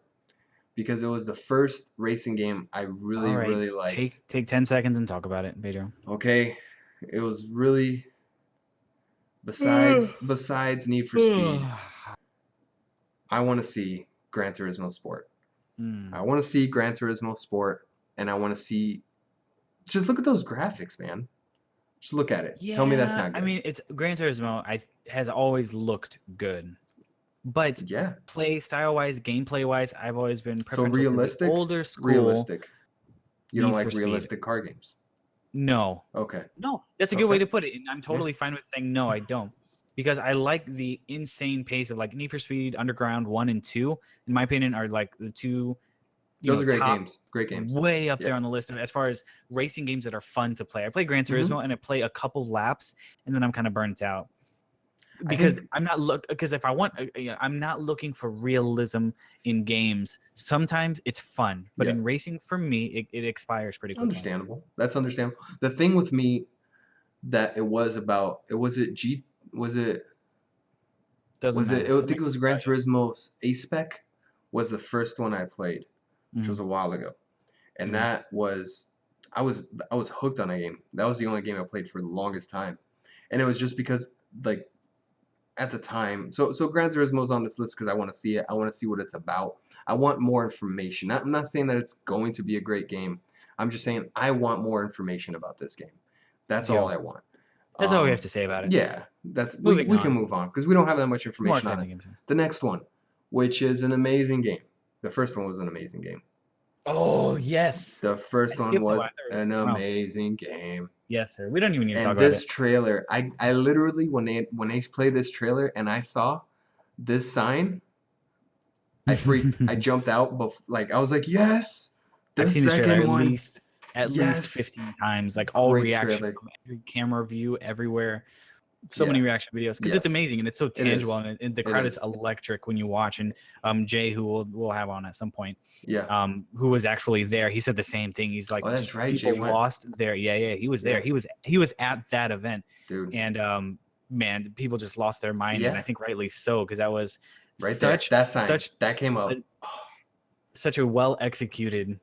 because it was the first racing game I really liked. Take 10 seconds and talk about it, Pedro. Okay, it was really besides Need for Speed. I want to see Gran Turismo Sport. I want to see Gran Turismo Sport, and I want to see. Just look at those graphics, man. Just look at it. Tell me that's not good. I mean, it's Gran Turismo. Has always looked good, but play style wise, gameplay wise, I've always been preferential realistic. To the older school. Realistic. You don't like Speed. realistic car games. No. Okay. No, that's a good way to put it, and I'm totally fine with saying no. I don't, because I like the insane pace of like Need for Speed Underground 1 and 2. In my opinion, are like the two. Those are great games. Great games. Way up there on the list as far as racing games that are fun to play. I play Gran Turismo and I play a couple laps, and then I'm kind of burnt out. I because think, because if I want, I'm not looking for realism in games. Sometimes it's fun, but yeah, in racing, for me, it expires pretty quickly. understandable. That's understandable. The thing with me that it was about, was it, Doesn't matter. I Let me think it was Gran tell you. Turismo's A-Spec was the first one I played, which Mm-hmm. was a while ago. And Mm-hmm. that was, I was hooked on that game. That was the only game I played for the longest time. And it was just because, like, at the time, so Gran Turismo's on this list because I want to see it. I want to see what it's about. I want more information. I'm not saying that it's going to be a great game. I'm just saying I want more information about this game. That's all Deal. I want. That's all we have to say about it. Yeah, that's Moving we can on. move on because we don't have that much There's more information on it. exciting games. The next one, which is an amazing game. The first one was an amazing game. Oh yes. The I first one skipped the was one. There we an go. Miles. amazing game. Yes, sir. We don't even need to talk And about this it. trailer, I literally when they played this trailer and I saw this sign, I freaked. I jumped out, but like I was like, yes, I've the seen this trailer second one, at least yes, 15 times, like all great reaction trailer. from every camera view everywhere. So many Yeah, reaction videos because it's yes, amazing and it's so it tangible is. and the It crowd is is. electric when you watch. And Jay, who we'll have on at some point, Yeah. who was actually there, he said the same thing. He's like, Oh, that's just right. Jay people went. lost their he was there. Yeah, He was at that event, dude. and man, people just lost their mind, and I Yeah, think rightly so because that was right there. That sign such that came a, up. Oh, such a well executed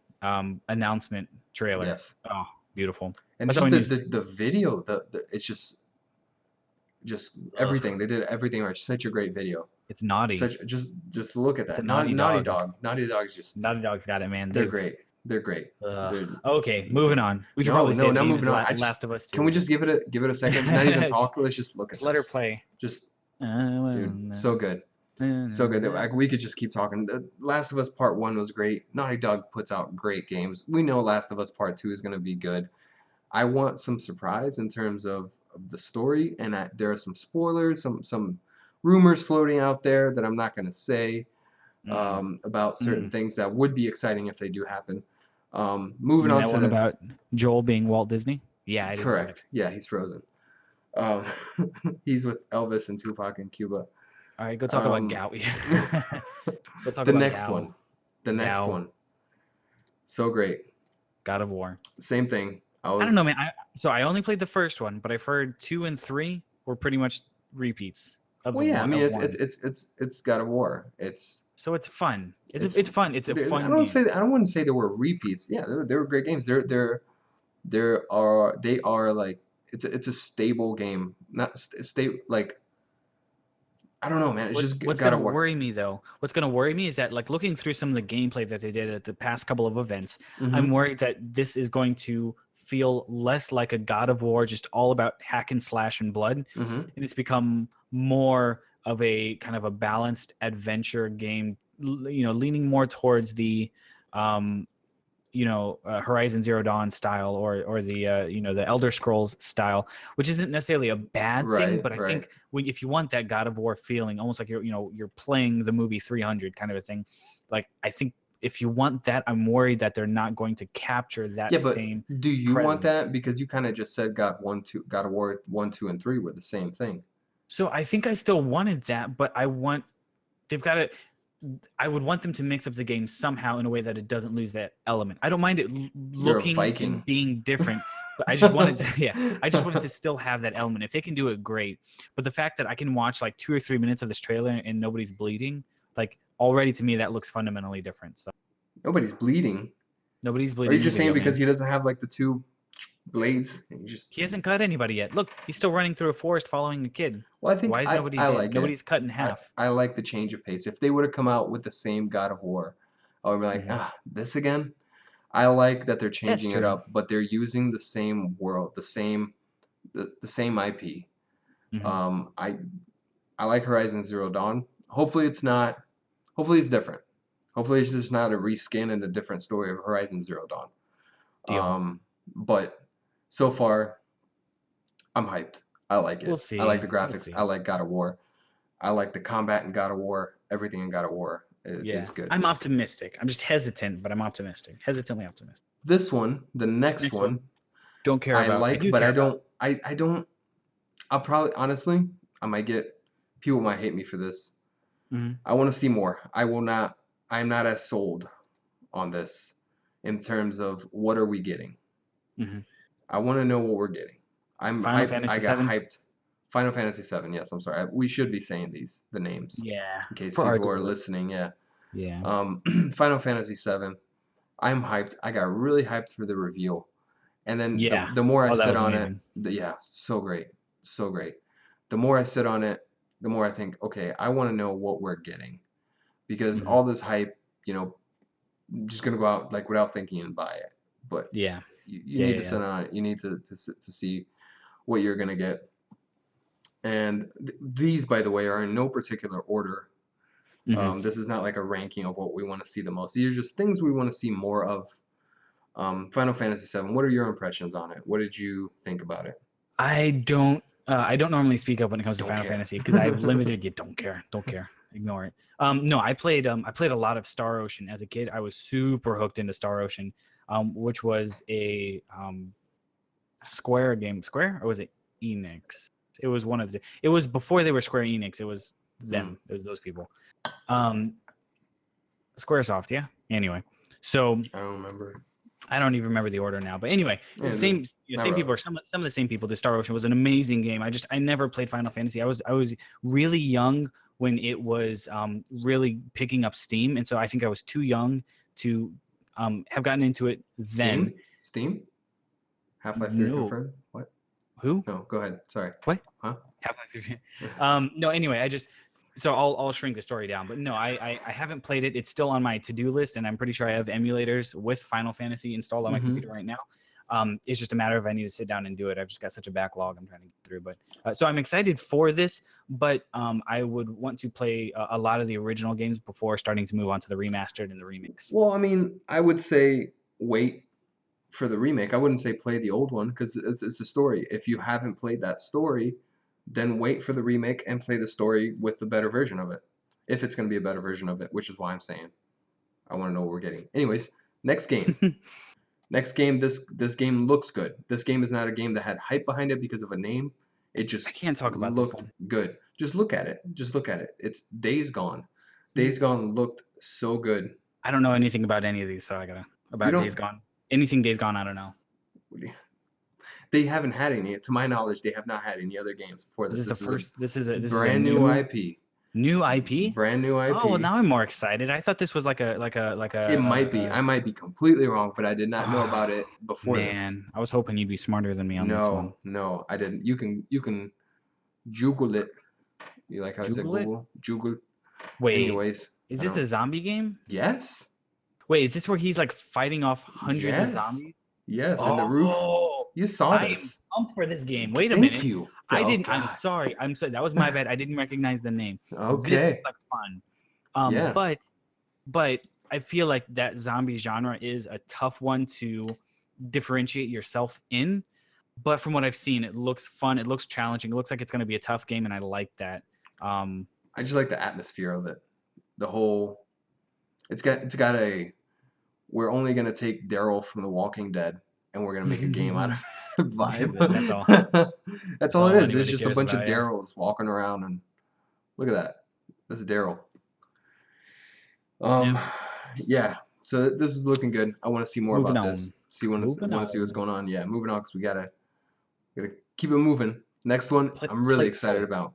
announcement trailer. yes, Oh, beautiful. and That's all just we need. the video. The it's just Ugh, everything. They did everything right. Such a great video. it's naughty. Such just look at It's a that. naughty Naughty dog. Dog. Naughty Dog's just Naughty Dog's got it, man. they're great. They're great. They're Okay, moving insane. on. We should No, probably no, say the not game is moving on. I just Last of Us can we 2. just give it a second? Not even just, talk. Let's just look at just let her this. play. Just dude, so good. So good. Like, we could just keep talking. The Last of Us Part 1 was great. Naughty Dog puts out great games. We know Last of Us Part 2 is going to be good. I want some surprise in terms of the story, and there are some spoilers, some rumors floating out there that I'm not going to say Mm, about certain mm. things that would be exciting if they do happen. Moving You mean on that to one the about Joel being Walt Disney? Yeah, I didn't see that. correct. Yeah, he's frozen. Um, he's with Elvis and Tupac in Cuba. All right, go talk about Um, Gao. Go talk the about next Gao. one, the next Gao, one, so great. God of War. Same thing. I don't know, man. So I only played the first one, but I've heard 2 and 3 were pretty much repeats of Well, yeah. I mean, of it's one. God of War. So it's fun. It's It's fun. It's a I fun don't game. say I wouldn't say there were repeats. Yeah, they were great games. They are like it's a stable game. Not stable like I don't know, man. It's just What's God gonna of War. worry me though? What's gonna worry me is that like looking through some of the gameplay that they did at the past couple of events, I'm Mm-hmm. worried that this is going to feel less like a God of War, just all about hack and slash and blood, Mm-hmm. and it's become more of a kind of a balanced adventure game. Leaning more towards the um, Horizon Zero Dawn style or the the Elder Scrolls style, which isn't necessarily a bad thing, Right. but I Right. think if you want that God of War feeling, almost like you're playing the movie 300 kind of a thing, like I think if you want that, I'm worried that they're not going to capture that Yeah, but same do you want presence. that? Because you kind of just said God of War 1, 2, and 3 were the same thing. So I think I still wanted that, but they've got to. I would want them to mix up the game somehow in a way that it doesn't lose that element. I don't mind it You're a looking and Viking. being different, but I just wanted to, yeah, I just wanted to still have that element. If they can do it, great. But the fact that I can watch like 2 or 3 minutes of this trailer and nobody's bleeding, like already to me, that looks fundamentally different. So Nobody's bleeding. nobody's Or are you bleeding in the just saying video, because man. he doesn't have like the two blades? And you just He hasn't cut anybody yet. Look, he's still running through a forest following a kid. well, I think Why is nobody I dead? like it. Nobody's cut in half. I like the change of pace. If they would have come out with the same God of War, I would be like, Mhm. this again. I like that they're That's changing it true. up, but they're using the same world, the same IP. Hmm. I like Horizon Zero Dawn. Hopefully it's not. Hopefully it's different. Hopefully it's just not a reskin and a different story of Horizon Zero Dawn. Deal. But so far I'm hyped. I like We'll it. I like see. the We'll graphics. I see. like God of War. I like the combat in God of War. Everything in God of War Yeah, is good. I'm optimistic. I'm just hesitant, but I'm optimistic. Hesitantly optimistic. This one, the next Next one, one, don't care I about. I like, do but care I about. don't. I don't. I'll probably honestly, I might get people might hate me for this. Hmm. I want to see more. I'm not as sold on this in terms of what are we getting. Hmm. I want to know what we're getting. I'm Final hyped. I Fantasy got VII. hyped. Final Fantasy VII. Yes, I'm sorry. We should be saying the names, Yeah, in case for our people are duelists. listening. Yeah. Yeah. Final Fantasy VII. I'm hyped. I got really hyped for the reveal, and then Yeah. the more I Oh, that sit was on it, amazing. yeah, so great, so great. The more I sit on it, the more I think, okay, I want to know what we're getting, because Hmm. all this hype, you know, I'm just gonna go out like without thinking and buy it. But Yeah. you Yeah. need Yeah. to Yeah. sit on it. You need to see what you're gonna get. And these, by the way, are in no particular order. Hmm. This is not like a ranking of what we want to see the most. These are just things we want to see more of. Final Fantasy VII. What are your impressions on it? What did you think about it? I don't normally speak up when it comes to Don't Final care. Fantasy because I've limited. You don't care. Don't care. Ignore it. No, I played a lot of Star Ocean as a kid. I was super hooked into Star Ocean, which was a Square game. Square, or was it Enix? It was one of the. It was before they were Square Enix. It was Hmm. them. It was those people. Um, SquareSoft. Yeah. Anyway, so I don't remember. I don't even remember the order now, but anyway, the And same not same people, or relevant. some of the same people. The Star Ocean was an amazing game. I never played Final Fantasy. I was really young when it was really picking up steam, and so I think I was too young to have gotten into it then. Steam? Steam? Half-Life 3 No, confirmed? What? who? No, go ahead. Sorry. What? Huh? Half-Life 3. No, anyway, so I'll shrink the story down. But no, I haven't played it. It's still on my to-do list, and I'm pretty sure I have emulators with Final Fantasy installed on my Mm-hmm. computer right now. It's just a matter of I need to sit down and do it. I've just got such a backlog I'm trying to get through. But so I'm excited for this, but I would want to play a lot of the original games before starting to move on to the remastered and the remix. Well, I mean, I would say wait for the remake. I wouldn't say play the old one because it's a story. If you haven't played that story, then wait for the remake and play the story with the better version of it. If it's going to be a better version of it, which is why I'm saying I want to know what we're getting. Anyways, next game. Next game, this game looks good. This game is not a game that had hype behind it because of a name. It I just can't talk about this looked one. good. Just look at it. Just look at it. It's Days Gone. Mm. Days Gone looked so good. I don't know anything about any of these, so I gotta You about Days don't. Gone. Anything Days Gone, I don't know. They haven't had any. To my knowledge, they have not had any other games before Is this. this the This is a first? This is a brand new IP. new IP? Brand new Oh, well, IP. now I'm more excited. I thought this was It might be. I might be completely wrong, but I did not know about oh, it before this. man, I was hoping you'd be smarter than me on this one. No, no, I didn't. You can Google it. You like how I said Juggle it? Google? Google. Wait, Anyways, is I this don't. a zombie game? Yes, Wait, is this where he's like fighting off hundreds of yes, zombies? yes. And the roof. Oh, You saw I am this. pumped for this game. Wait a Thank minute. you. I Oh didn't. I'm God. sorry. I'm sorry. That was my bad. I didn't recognize the name. This looks Okay. like fun. Yeah. But I feel like that zombie genre is a tough one to differentiate yourself in. But from what I've seen, it looks fun. It looks challenging. It looks like it's going to be a tough game, and I like that. I just like the atmosphere of it. The whole. It's got a. We're only gonna take Daryl from The Walking Dead, and we're gonna make a game out of it vibe. That's all. That's That's all it all is. It's anybody just a cares bunch of about. Yeah. Daryls walking around, and look at that. That's Daryl. Yeah. Um, yeah. So this is looking good. I want to see more Moving about on. this. Moving Want to see what's on. going on. Yeah, moving on because we gotta keep it moving. Next one, I'm really excited Playful. about.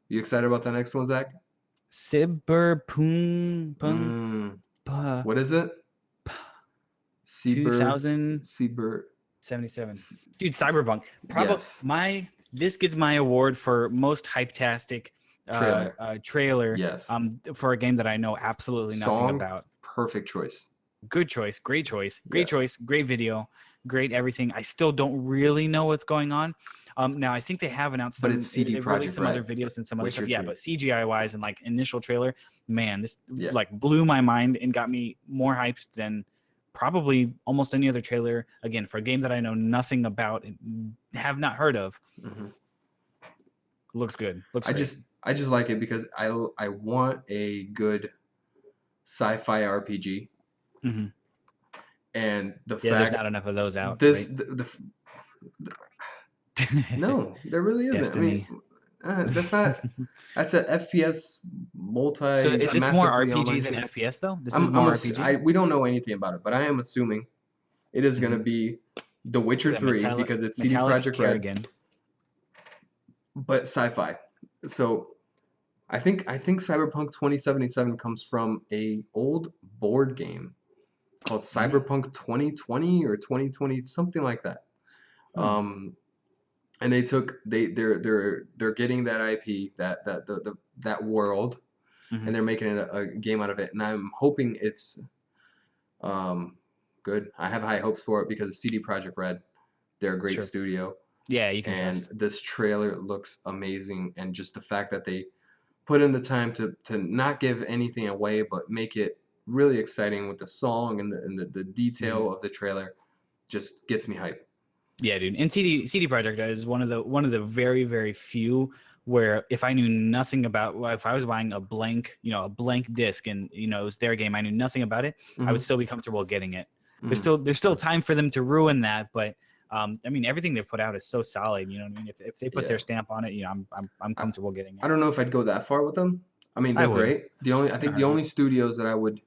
You excited about the next one, Zach? Cyberpunk What is it? Cyber, 2077. Cyber. Dude, Cyberpunk. Probably Yes. this gets my award for most hype-tastic Trailer. trailer Yes. for a game that I know absolutely nothing Song. about. Perfect choice. Good choice, great choice, great Yes. choice, great video, great everything. I still don't really know what's going on. Now I think they have announced But some. it's CD They've released Projekt some other Red. videos and some other stuff. Witcher Yeah, 3. but CGI wise and like initial trailer, man, this Yeah. like blew my mind and got me more hyped than probably almost any other trailer. Again, for a game that I know nothing about and have not heard of. Mhm. Looks good. Looks I great. just like it because I want a good sci-fi RPG, Mhm. and the Yeah, there's fact not enough of those out. this Right? no, there really isn't. I mean, Destiny. That's not. That's a FPS So is this more massively RPG online than shooter. FPS though? This is more RPG. We don't know anything about it, but I am assuming it is going to Mm-hmm. be The Witcher Look at that 3 because it's CD metallic Projekt Red, Kerrigan. but sci-fi. So I think Cyberpunk 2077 comes from a old board game called Mm-hmm. Cyberpunk 2020 or 2020, something like that. Hmm. And they're getting that IP, that world, Mm-hmm. and they're making it a game out of it. And I'm hoping it's um, good. I have high hopes for it because CD Projekt Red, they're a great Sure. studio, Yeah, you can and trust. this trailer looks amazing. And just the fact that they put in the time to not give anything away, but make it really exciting with the song and the Mm-hmm. detail of the trailer just gets me hype. Yeah, dude. And CD Projekt is one of the very very few where if I knew nothing about, well, if I was buying a blank disc and it was their game, I knew nothing about it, I would Hmm. still be comfortable getting it. Hmm. There's still time for them to ruin that, but I mean everything they've put out is so solid. You know what I mean? If they put Yeah. their stamp on it, I'm I, comfortable getting I it. don't know So if I'd go that far with them. I mean, I they're would great. I in a think the heartbeat. only studios that I would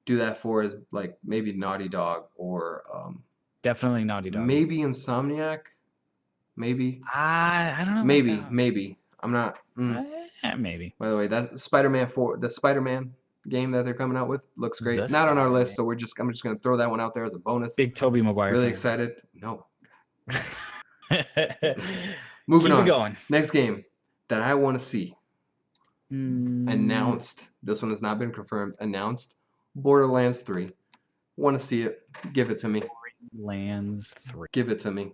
do that for is like maybe Naughty Dog or Definitely Naughty Dog. maybe Insomniac. Maybe, I don't know about that. maybe. I'm not. Maybe By the way, that Spider-Man 4, the Spider-Man game that they're coming out with looks the great. Not on our list, Spider-Man. so I'm just gonna throw that one out there as a bonus. Big Tobey Maguire Really fan. excited. No. Moving Keep it on. going. Next game that I want to see Mm, announced. This one has not been confirmed. Announced. Borderlands 3. Want to see it. Give it to me. Lands 3. Give it to me.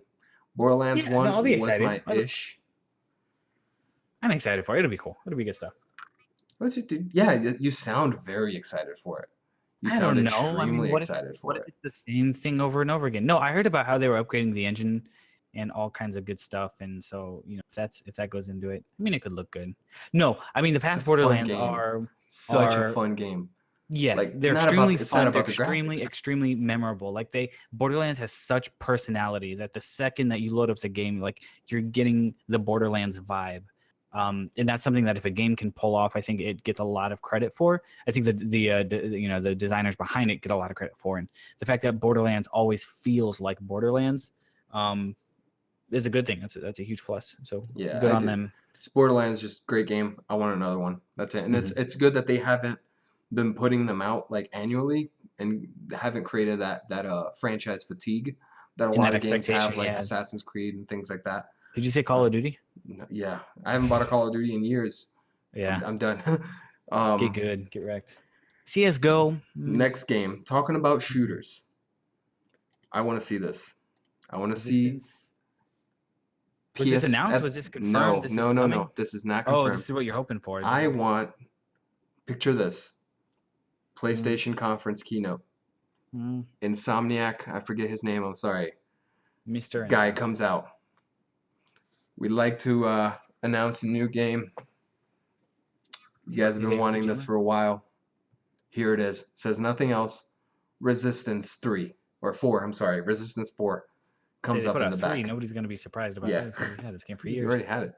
Borderlands Yeah, no, 1 I'll be was excited. my ish. I'm excited for it. It'll be cool. It'll be good stuff. What's your dude? Yeah, you sound very excited for it. You I sound don't know. I mean, extremely excited what for if it. it's the same thing over and over again? No, I heard about how they were upgrading the engine and all kinds of good stuff. And so, if that goes into it, I mean, it could look good. No, I mean, the It's a past fun Borderlands game. are Such a are fun game. yes, Like they're extremely it's not fun. They're about the graphics. extremely memorable. Like Borderlands has such personality that the second that you load up the game, like you're getting the Borderlands vibe. And that's something that if a game can pull off, I think it gets a lot of credit for. I think that the designers behind it get a lot of credit for, and the fact that Borderlands always feels like Borderlands, is a good thing. That's a huge plus. So Yeah, good I on do. them. Borderlands just great game. I want another one. That's it. And Hmm. it's good that they haven't been putting them out like annually and haven't created that franchise fatigue that a In lot that of games expectation, have, like yeah. Assassin's Creed and things like that. Did you say Call Uh, of Duty? yeah, I haven't bought a Call of Duty in years. Yeah. I'm done. Get good. Get wrecked. CS:GO. Next game, talking about shooters. I want to see this. I want to see Resistance. Was this announced? PSF. Was this confirmed? No, This is no, no, coming? no. This is not Oh, this confirmed. is what you're hoping for. I want, picture this, Mm, PlayStation conference keynote. mm, Insomniac, I forget his name, I'm sorry. Mr. Guy Insomniac. comes out. We'd like to announce a new game. You guys have been Hideo wanting this Kojima? for a while. Here it is. Says nothing else. Resistance 3 or 4, I'm sorry. Resistance 4 Say comes they up put in out the 3. back. Nobody's gonna be surprised about Yeah. this. We've had this game for You years. already had it.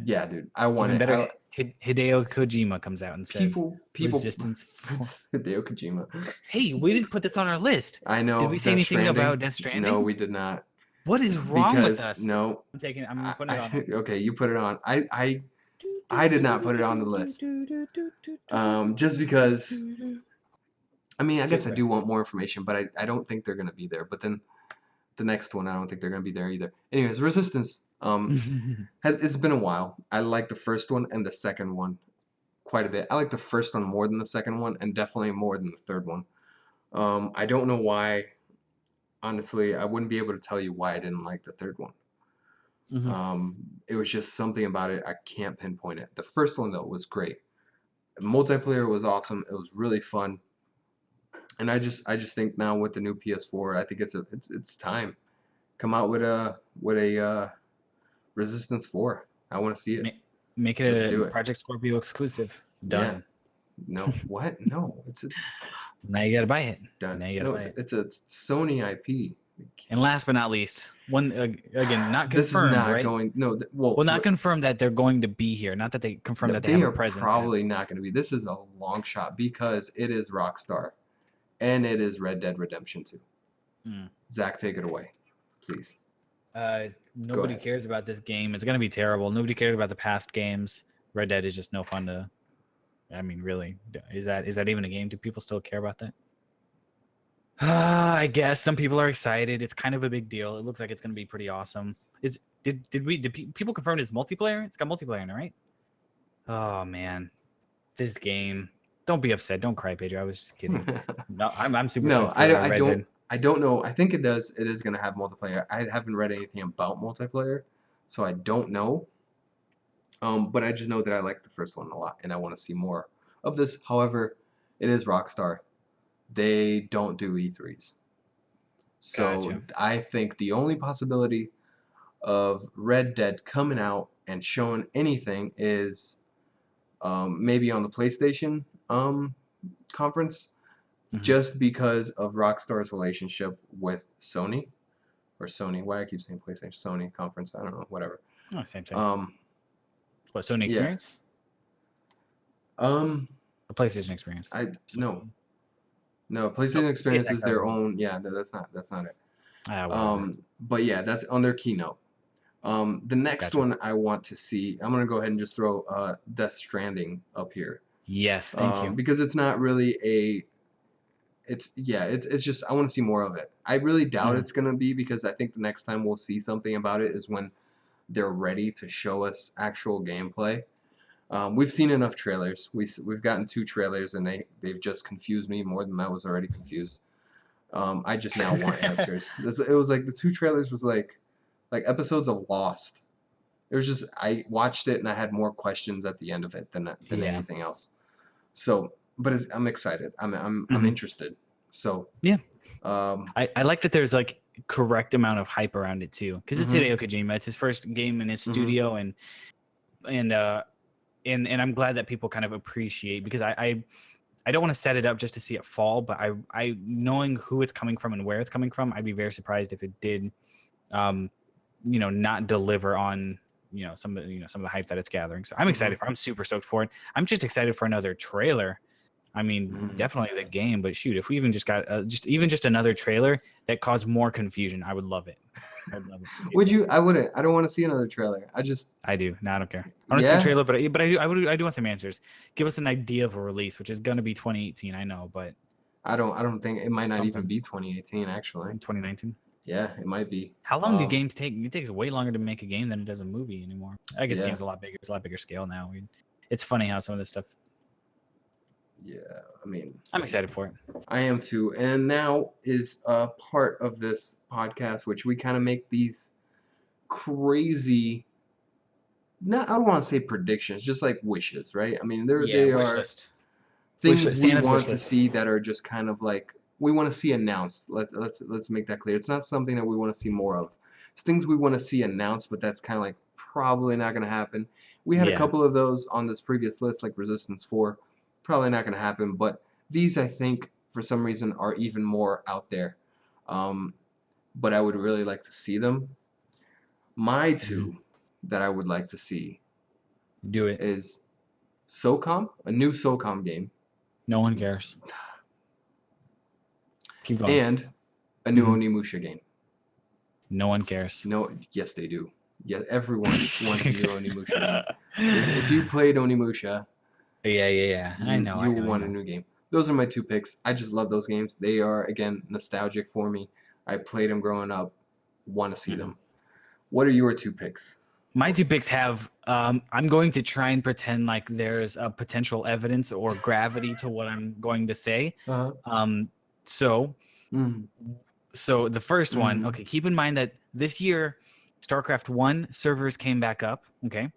Yeah, dude. I want Even it. better, Hideo Kojima comes out and says People Resistance 4. Hideo Kojima. Hey, we didn't put this on our list. I know. Did we say Death anything Stranding. about Death Stranding? No, we did not. What is wrong with us? No. I'm putting it on. Okay, you put it on. I did not put it on the list. Just because, I mean, I guess I do want more information, but I don't think they're gonna be there. But then the next one, I don't think they're gonna be there either. Anyways, Resistance it's been a while. I like the first one and the second one quite a bit. I like the first one more than the second one, and definitely more than the third one. I don't know why. Honestly, I wouldn't be able to tell you why I didn't like the third one. It was just something about it. I can't pinpoint it. The first one though was great. The multiplayer was awesome. It was really fun. And I just think now with the new PS4, I think it's time. Come out with a Resistance 4. I want to see it. Make it Let's a do it. Project Scorpio exclusive. Done. Yeah. No. What? No. It's Now you gotta buy it. done. Now you gotta No, buy it. it's a Sony IP. And last but not least, one again, not This is confirmed, not right? going. No, well, Well, not confirmed that they're going to be here. Not that they confirmed no, that they they have a are presence yet. probably not going to be. This is a long shot because it is Rockstar, and it is Red Dead Redemption 2. Zach, take it away, please. Nobody cares about this game. It's gonna be terrible. Nobody cares about the past games. Red Dead is just no fun to. I mean, really, is that even a game? Do people still care about that? I guess some people are excited. It's kind of a big deal. It looks like it's gonna be pretty awesome. Did people confirm it's multiplayer? It's got multiplayer in it, right? Oh man, this game. Don't be upset. Don't cry, Pedro. I was just kidding. No, I'm super No, stoked for Red Dead. I don't know. I think it does. It is going to have multiplayer. I haven't read anything about multiplayer, so I don't know. But I just know that I like the first one a lot, and I want to see more of this. However, it is Rockstar. They don't do E3s. So Gotcha. I think the only possibility of Red Dead coming out and showing anything is maybe on the PlayStation conference, just because of Rockstar's relationship with Sony or Sony. Why I keep saying PlayStation, Sony conference. I don't know. Whatever. Oh, same thing. What, Sony Experience? Yeah. The PlayStation Experience. No. PlayStation Experience is their own. Yeah, that's not it. But yeah, that's on their keynote. The next one I want to see, I'm gonna go ahead and just throw Death Stranding up here. Yes, thank you. Because it's not really a. It's just I want to see more of it. I really doubt it's gonna be, because I think the next time we'll see something about it is when they're ready to show us actual gameplay. We've seen enough trailers. We've gotten 2 trailers, and they've just confused me more than I was already confused. I just now want answers. It was like the 2 trailers was like episodes of Lost. It was just, I watched it and I had more questions at the end of it than anything else. So, but I'm excited. I'm interested. So yeah, I like that there's like correct amount of hype around it too, because it's Hideo Kojima. It's his first game in his studio, and I'm glad that people kind of appreciate, because I don't want to set it up just to see it fall, but I knowing who it's coming from and where it's coming from, I'd be very surprised if it did, not deliver on some of the hype that it's gathering. So I'm excited I'm super stoked for it. I'm just excited for another trailer. I mean, definitely the game, but shoot, if we even just got just another trailer that caused more confusion, I would love it. I'd love it. Would you? I wouldn't. I don't want to see another trailer. I do. No, I don't care. I want to see a trailer, but I do want some answers. Give us an idea of a release, which is gonna be 2018. I know, but I don't think it might not even be 2018 actually. 2019. Yeah, it might be. How long do games take? It takes way longer to make a game than it does a movie anymore. I guess games a lot bigger. It's a lot bigger scale now. It's funny how some of this stuff. Yeah, I mean, I'm excited for it. I am too. And now is a part of this podcast, which we kind of make these crazy. I don't want to say predictions, just like wishes, right? I mean, they are things we want to see that are just kind of like we want to see announced. Let's make that clear. It's not something that we want to see more of. It's things we want to see announced, but that's kind of like probably not going to happen. We had a couple of those on this previous list, like Resistance 4. Probably not going to happen, but these I think for some reason are even more out there. But I would really like to see them. My 2 that I would like to see is SOCOM, a new SOCOM game. No one cares. Keep going. And a new Onimusha game. No one cares. No, yes they do. Yeah, everyone wants a new Onimusha game. If you played Onimusha, yeah. I know. You want a new game. Those are my 2 picks. I just love those games. They are, again, nostalgic for me. I played them growing up. Want to see them. What are your 2 picks? My 2 picks have. I'm going to try and pretend like there's a potential evidence or gravity to what I'm going to say. So the first one. Okay, keep in mind that this year, StarCraft 1 servers came back up. Okay,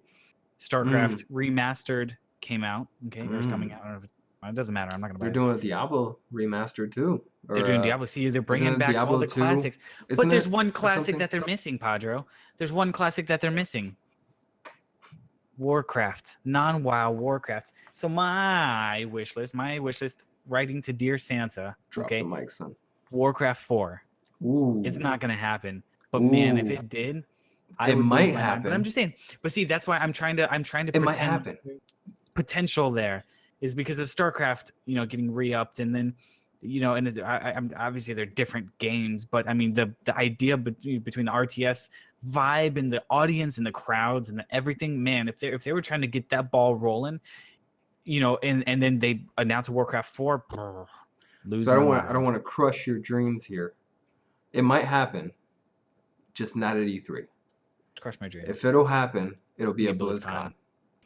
StarCraft Remastered came out. Okay, it's coming out. I don't know if it doesn't matter. I'm not gonna buy it. They're doing a Diablo remastered too. They're doing Diablo. See, they're bringing back all the classics. But there's one classic that they're missing, Padro. There's one classic that they're missing. Warcraft, non-WoW Warcraft. So my wish list, writing to Dear Santa. Drop the mic, son. Warcraft 4. Ooh. It's not gonna happen. But man, if Ooh. it did, I It would lose might my mind. But I'm happen. just saying. But see, that's why I'm trying to It might pretend happen. potential there is because of StarCraft, getting re-upped, and then, and I'm obviously they're different games, but I mean the idea between the RTS vibe and the audience and the crowds and everything, man, if they were trying to get that ball rolling, and then they announce a Warcraft 4, lose So my I don't mind. want to crush your dreams here. It might happen, just not at E3. Crush my dreams. If it'll happen, it'll be Be a BlizzCon. BlizzCon.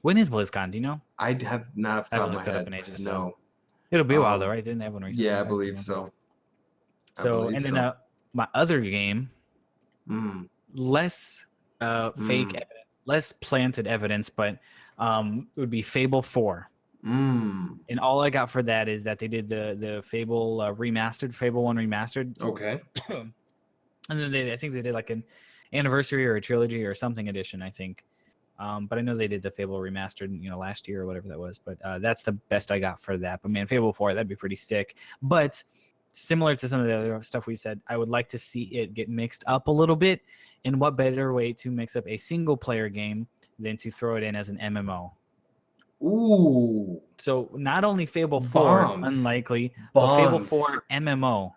When is BlizzCon? Do you know? I have not off the I top haven't of my looked it up head. in ages. So No. it'll be a while though, right? Didn't they have one recently? Yeah, I Like a few believe months ago? so. I So, believe and then so. my other game, Mm. less fake evidence, less planted evidence, but it would be Fable 4. Mm. And all I got for that is that they did the Fable remastered, Fable 1 remastered. Okay. And then I think they did like an anniversary or a trilogy or something edition, I think. But I know they did the Fable remastered, last year or whatever that was. But that's the best I got for that. But man, Fable 4, that'd be pretty sick. But similar to some of the other stuff we said, I would like to see it get mixed up a little bit. And what better way to mix up a single player game than to throw it in as an MMO? Ooh. So not only Fable 4, Bombs. unlikely, but Fable Bombs. 4 MMO.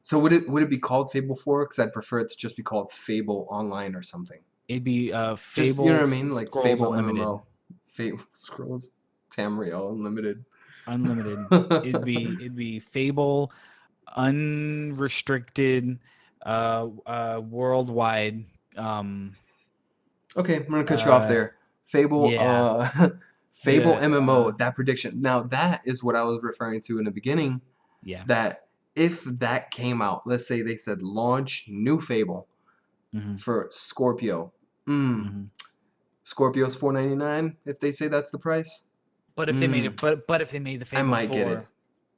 So would it be called Fable 4? Because I'd prefer it to just be called Fable Online or something. It'd be Just, Fable, you know what I mean? Like Scrolls Fable Unlimited. MMO. Fable Scrolls Tamriel Unlimited. Unlimited. It'd be Fable unrestricted worldwide. Okay, I'm gonna cut you off there. Fable Yeah. Fable The, MMO, that prediction. Now that is what I was referring to in the beginning. yeah. That if that came out, let's say they said launch new Fable for Scorpio. Scorpio's $4.99 if they say that's the price. But if they made it, but if they made the Fable I might 4, get it.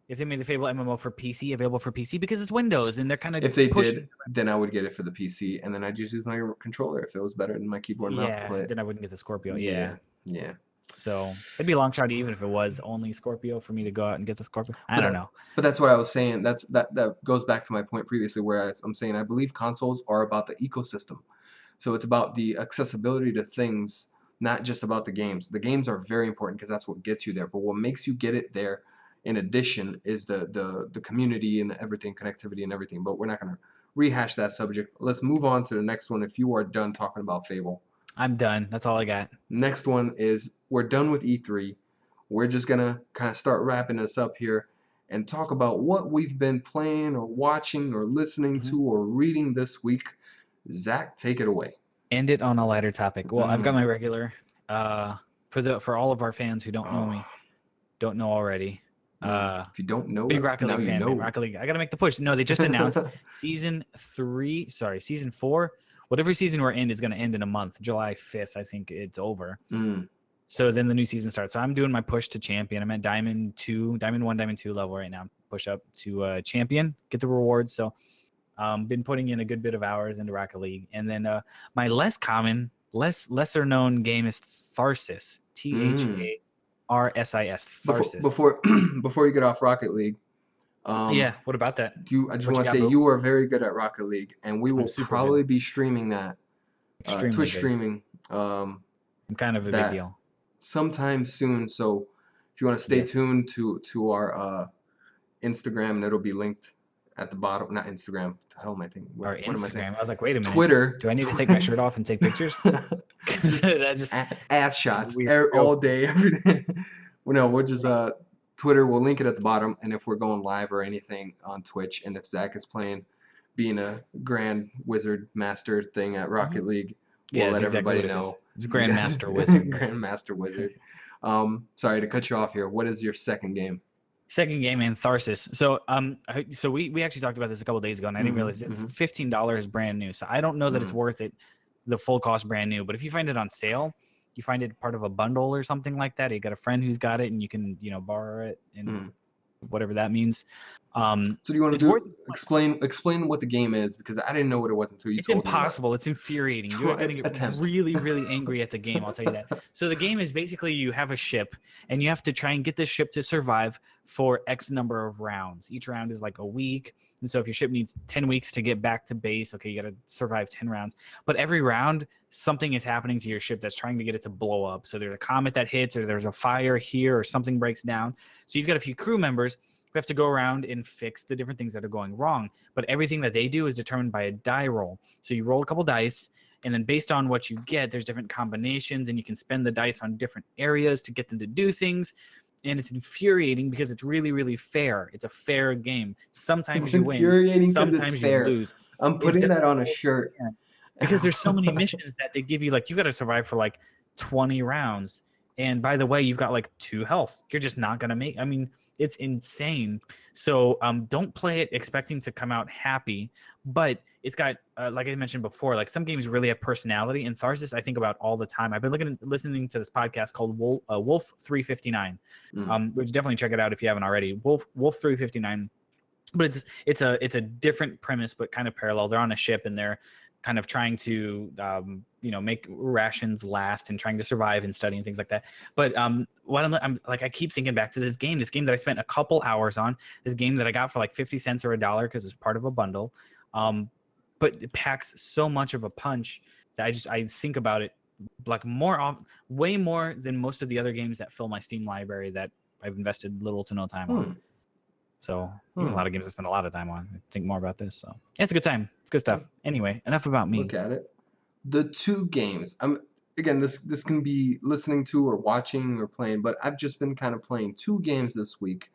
If they made the Fable MMO for PC, available for PC, because it's Windows and they're kind of If they pushing. did, then I would get it for the PC, and then I'd just use my controller if it was better than my keyboard and mouse to play it. Then I wouldn't get the Scorpio. Yeah. So it'd be a long shot even if it was only Scorpio for me to go out and get the Scorpio. I don't know. But that's what I was saying. That goes back to my point previously where I'm saying I believe consoles are about the ecosystem. So it's about the accessibility to things, not just about the games. The games are very important because that's what gets you there. But what makes you get it there, in addition, is the community and everything, connectivity and everything. But we're not going to rehash that subject. Let's move on to the next one if you are done talking about Fable. I'm done. That's all I got. Next one is we're done with E3. We're just going to kind of start wrapping this up here and talk about what we've been playing or watching or listening to or reading this week. Zach, take it away. End it on a lighter topic. Well, I've got my regular. For all of our fans who don't know me, don't know already. If you don't know, big Rocket League fan. know. Rocket League. I gotta make the push. No, they just announced season 4. Whatever season we're in is gonna end in a month. July 5th, I think it's over. So then the new season starts. So I'm doing my push to champion. I'm at Diamond 1, Diamond 2 level right now. Push up to champion, get the rewards. So been putting in a good bit of hours into Rocket League. And then my lesser known game is Tharsis. THARSIS. Tharsis. Before you get off Rocket League. What about that? I just want to say you are very good at Rocket League, and we will probably be streaming that. Twitch streaming. I'm kind of a big deal. Sometime soon. So if you want to stay tuned to our Instagram, and it'll be linked at the bottom. Not Instagram. What the hell am I thinking? Or Instagram. I was like, wait a minute. Twitter. Do I need to take my shirt off and take pictures? That just ass shots all day, every day. We'll just Twitter. We'll link it at the bottom, and if we're going live or anything on Twitch, and if Zach is playing, being a Grand Wizard Master thing at Rocket League, we'll let everybody know. It's Grandmaster Wizard. Grandmaster Wizard. Sorry to cut you off here. What is your second game? Second game in Tharsis. So we actually talked about this a couple days ago, and I didn't realize it's $15 brand new. So I don't know that it's worth it, the full cost brand new. But if you find it on sale, you find it part of a bundle or something like that. You got a friend who's got it, and you can borrow it and whatever that means. So do you want It's to worth. do explain what the game is, because I didn't know what it was until you It's told me about it. impossible. It's infuriating. You're Try gonna get attempt. really, really angry at the game. I'll tell you that. So the game is basically you have a ship, and you have to try and get this ship to survive for X number of rounds. Each round is like a week, and so if your ship needs 10 weeks to get back to base, okay, you got to survive 10 rounds. But every round, something is happening to your ship that's trying to get it to blow up. So there's a comet that hits, or there's a fire here, or something breaks down. So you've got a few crew members who have to go around and fix the different things that are going wrong. But everything that they do is determined by a die roll. So you roll a couple dice, and then based on what you get, there's different combinations, and you can spend the dice on different areas to get them to do things. And it's infuriating because it's really, really fair. It's a fair game. It's Sometimes you win, infuriating because it's sometimes you fair. lose. I'm It putting does that on a feel shirt. fair because there's so many missions that they give you, like you got to survive for like 20 rounds. And by the way, you've got like 2 health. You're just not gonna make. I mean, it's insane. So don't play it expecting to come out happy. But it's got, like I mentioned before, like some games really have personality. And Tharsis, I think about all the time. I've been listening to this podcast called Wolf 359, which definitely check it out if you haven't already. Wolf 359. But it's a different premise, but kind of parallel. They're on a ship and they're kind of trying to make rations last and trying to survive and study and things like that. But what I'm like, I keep thinking back to this game that I spent a couple hours on, this game that I got for like 50 cents or $1 because it's part of a bundle. But it packs so much of a punch that I think about it like way more than most of the other games that fill my Steam library that I've invested little to no time on. So even a lot of games I spend a lot of time on. I think more about this. So yeah, it's a good time. It's good stuff. Anyway, enough about me. Look at it. The 2 games. Again, this can be listening to or watching or playing, but I've just been kind of playing 2 games this week.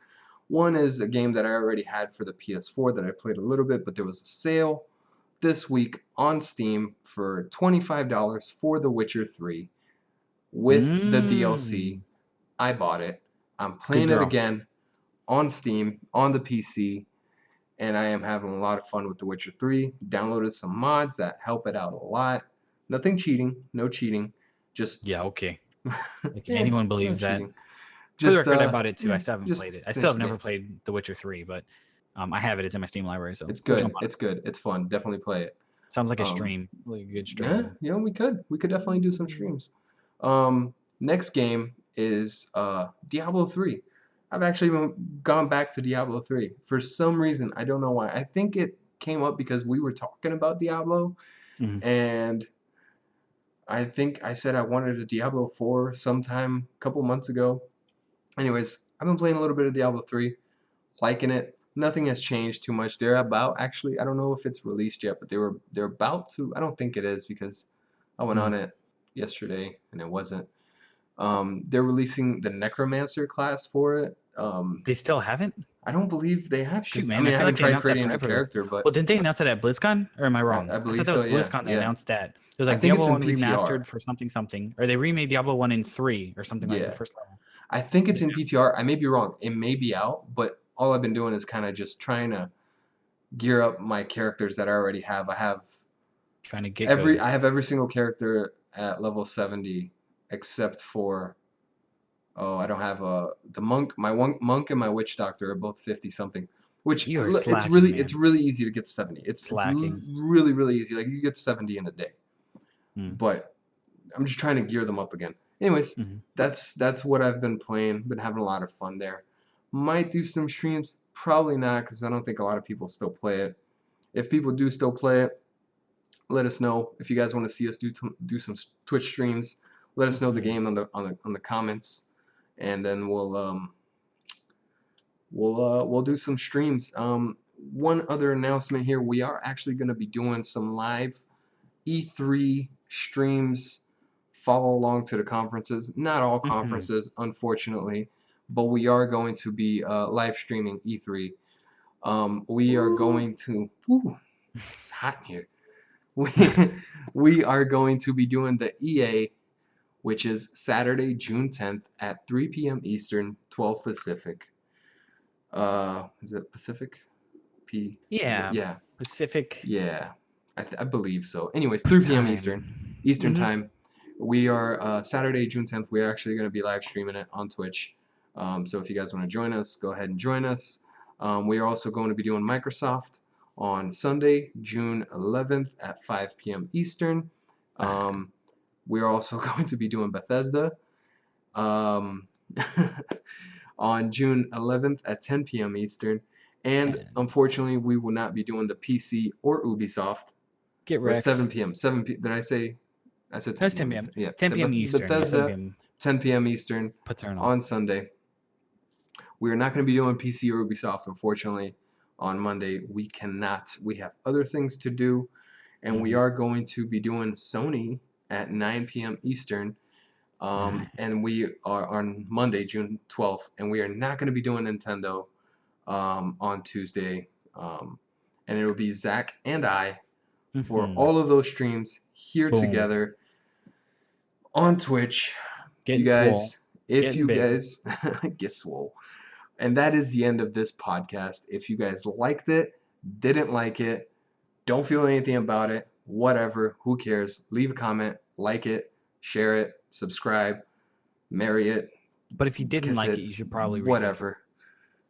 One is a game that I already had for the PS4 that I played a little bit, but there was a sale this week on Steam for $25 for The Witcher 3 with the DLC. I bought it. I'm playing it again on Steam, on the PC, and I am having a lot of fun with The Witcher 3. Downloaded some mods that help it out a lot. Nothing cheating, no cheating. Just yeah, okay. Like yeah, anyone no believes that. cheating. For the Just record, I bought it too. I yeah, still haven't just played it. I still finish have the never game. played The Witcher 3, but I have it. It's in my Steam library, so It's we'll good. jump on It's good. It's fun. Definitely play it. it. Sounds like a Um, stream, like a good yeah, stream. we could. We could definitely do some streams. Next game is Diablo 3. I've actually gone back to Diablo 3 for some reason. I don't know why. I think it came up because we were talking about Diablo, and I think I said I wanted a Diablo 4 sometime a couple months ago. Anyways, I've been playing a little bit of Diablo 3, liking it. Nothing has changed too much. They're about, actually, I don't know if it's released yet, but they're about to. I don't think it is because I went on it yesterday and it wasn't. They're releasing the Necromancer class for it. They still haven't? I don't believe they have, Shoot, because I man, I mean I feel haven't like they tried announced that creating a forever. character, but Well, didn't they announce that at BlizzCon, or am I wrong? I I thought believe that was so. Yeah, BlizzCon. They yeah. announced that. It was I like think it's Diablo in 1 PTR. remastered for something, or they remade Diablo 1 in 3 or something like the Yeah, first level. I think it's in PTR. I may be wrong. It may be out, but all I've been doing is kind of just trying to gear up my characters that I already have. Trying to get good. I have every single character at level 70 except for I don't have the monk. Monk and my witch doctor are both 50 something. Which You are it's slacking, really man. easy to get to 70. It's Slacking. really easy. Like you get to 70 in a day. Mm. But I'm just trying to gear them up again. Anyways, that's what I've been playing. Been having a lot of fun there. Might do some streams. Probably not, because I don't think a lot of people still play it. If people do still play it, let us know. If you guys want to see us do some Twitch streams, let us know the game on the comments, and then we'll do some streams. One other announcement here: we are actually going to be doing some live E3 streams. Follow along to the conferences. Not all conferences, unfortunately, but we are going to be live streaming E3. We are going to. Ooh, it's hot in here. We are going to be doing the EA, which is Saturday, June 10th at 3 p.m. Eastern, 12 Pacific. Is it Pacific? Yeah. Pacific. Yeah, I believe so. Anyways, 3 p.m. Eastern time. We are Saturday, June 10th. We're actually going to be live streaming it on Twitch. So if you guys want to join us, go ahead and join us. We are also going to be doing Microsoft on Sunday, June 11th at 5 p.m. Eastern. We are also going to be doing Bethesda um, on June 11th at 10 p.m. Eastern. And 10. unfortunately, we will not be doing the PC or Ubisoft. Get Or Rex. 7 p.m. 7 p. Did I say? I said 10 That's p.m. 10 p.m. Yeah. 10 p.m. Eastern. Bethesda, 7 p.m. 10 p.m. Eastern Paternal. on Sunday. We are not going to be doing PC or Ubisoft, unfortunately, on Monday. We cannot. We have other things to do, and we are going to be doing Sony at 9 p.m. Eastern. And we are on Monday, June 12th, and we are not going to be doing Nintendo on Tuesday. And it will be Zach and I for all of those streams here together on Twitch. Getting If you big. guys get swole. And that is the end of this podcast. If you guys liked it, didn't like it, don't feel anything about it, whatever, who cares? Leave a comment, like it, share it, subscribe, marry it. But if you didn't kiss like it, it, you should probably rethink whatever.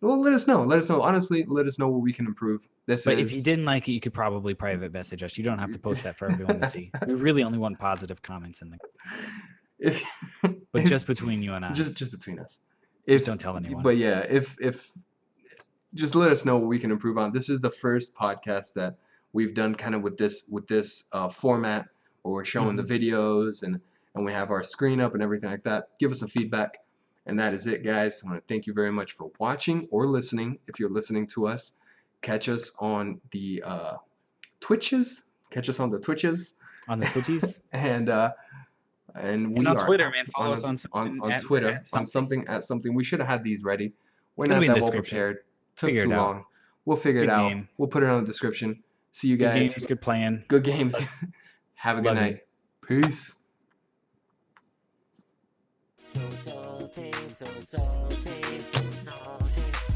Well, let us know. Let us know. Honestly, let us know what we can improve. But if you didn't like it, you could probably private message us. You don't have to post that for everyone to see. We really only want positive comments in there. But just between you and I. Just between us. Just don't tell anyone. But yeah, if just let us know what we can improve on. This is the first podcast that we've done kind of with this format where we're showing the videos and we have our screen up and everything like that. Give us a feedback. And that is it, guys. I want to thank you very much for watching or listening. If you're listening to us, catch us on the Twitches. Catch us on the Twitches. On the Twitchies. and we on are Twitter, man. Follow us on Twitter on something at something. We should have had these ready. We're not that well prepared. Took too long. We'll figure it out. We'll put it on the description. See you guys. Good games, good playing. Good games. Have a good night. Peace. So salty, so salty, so salty.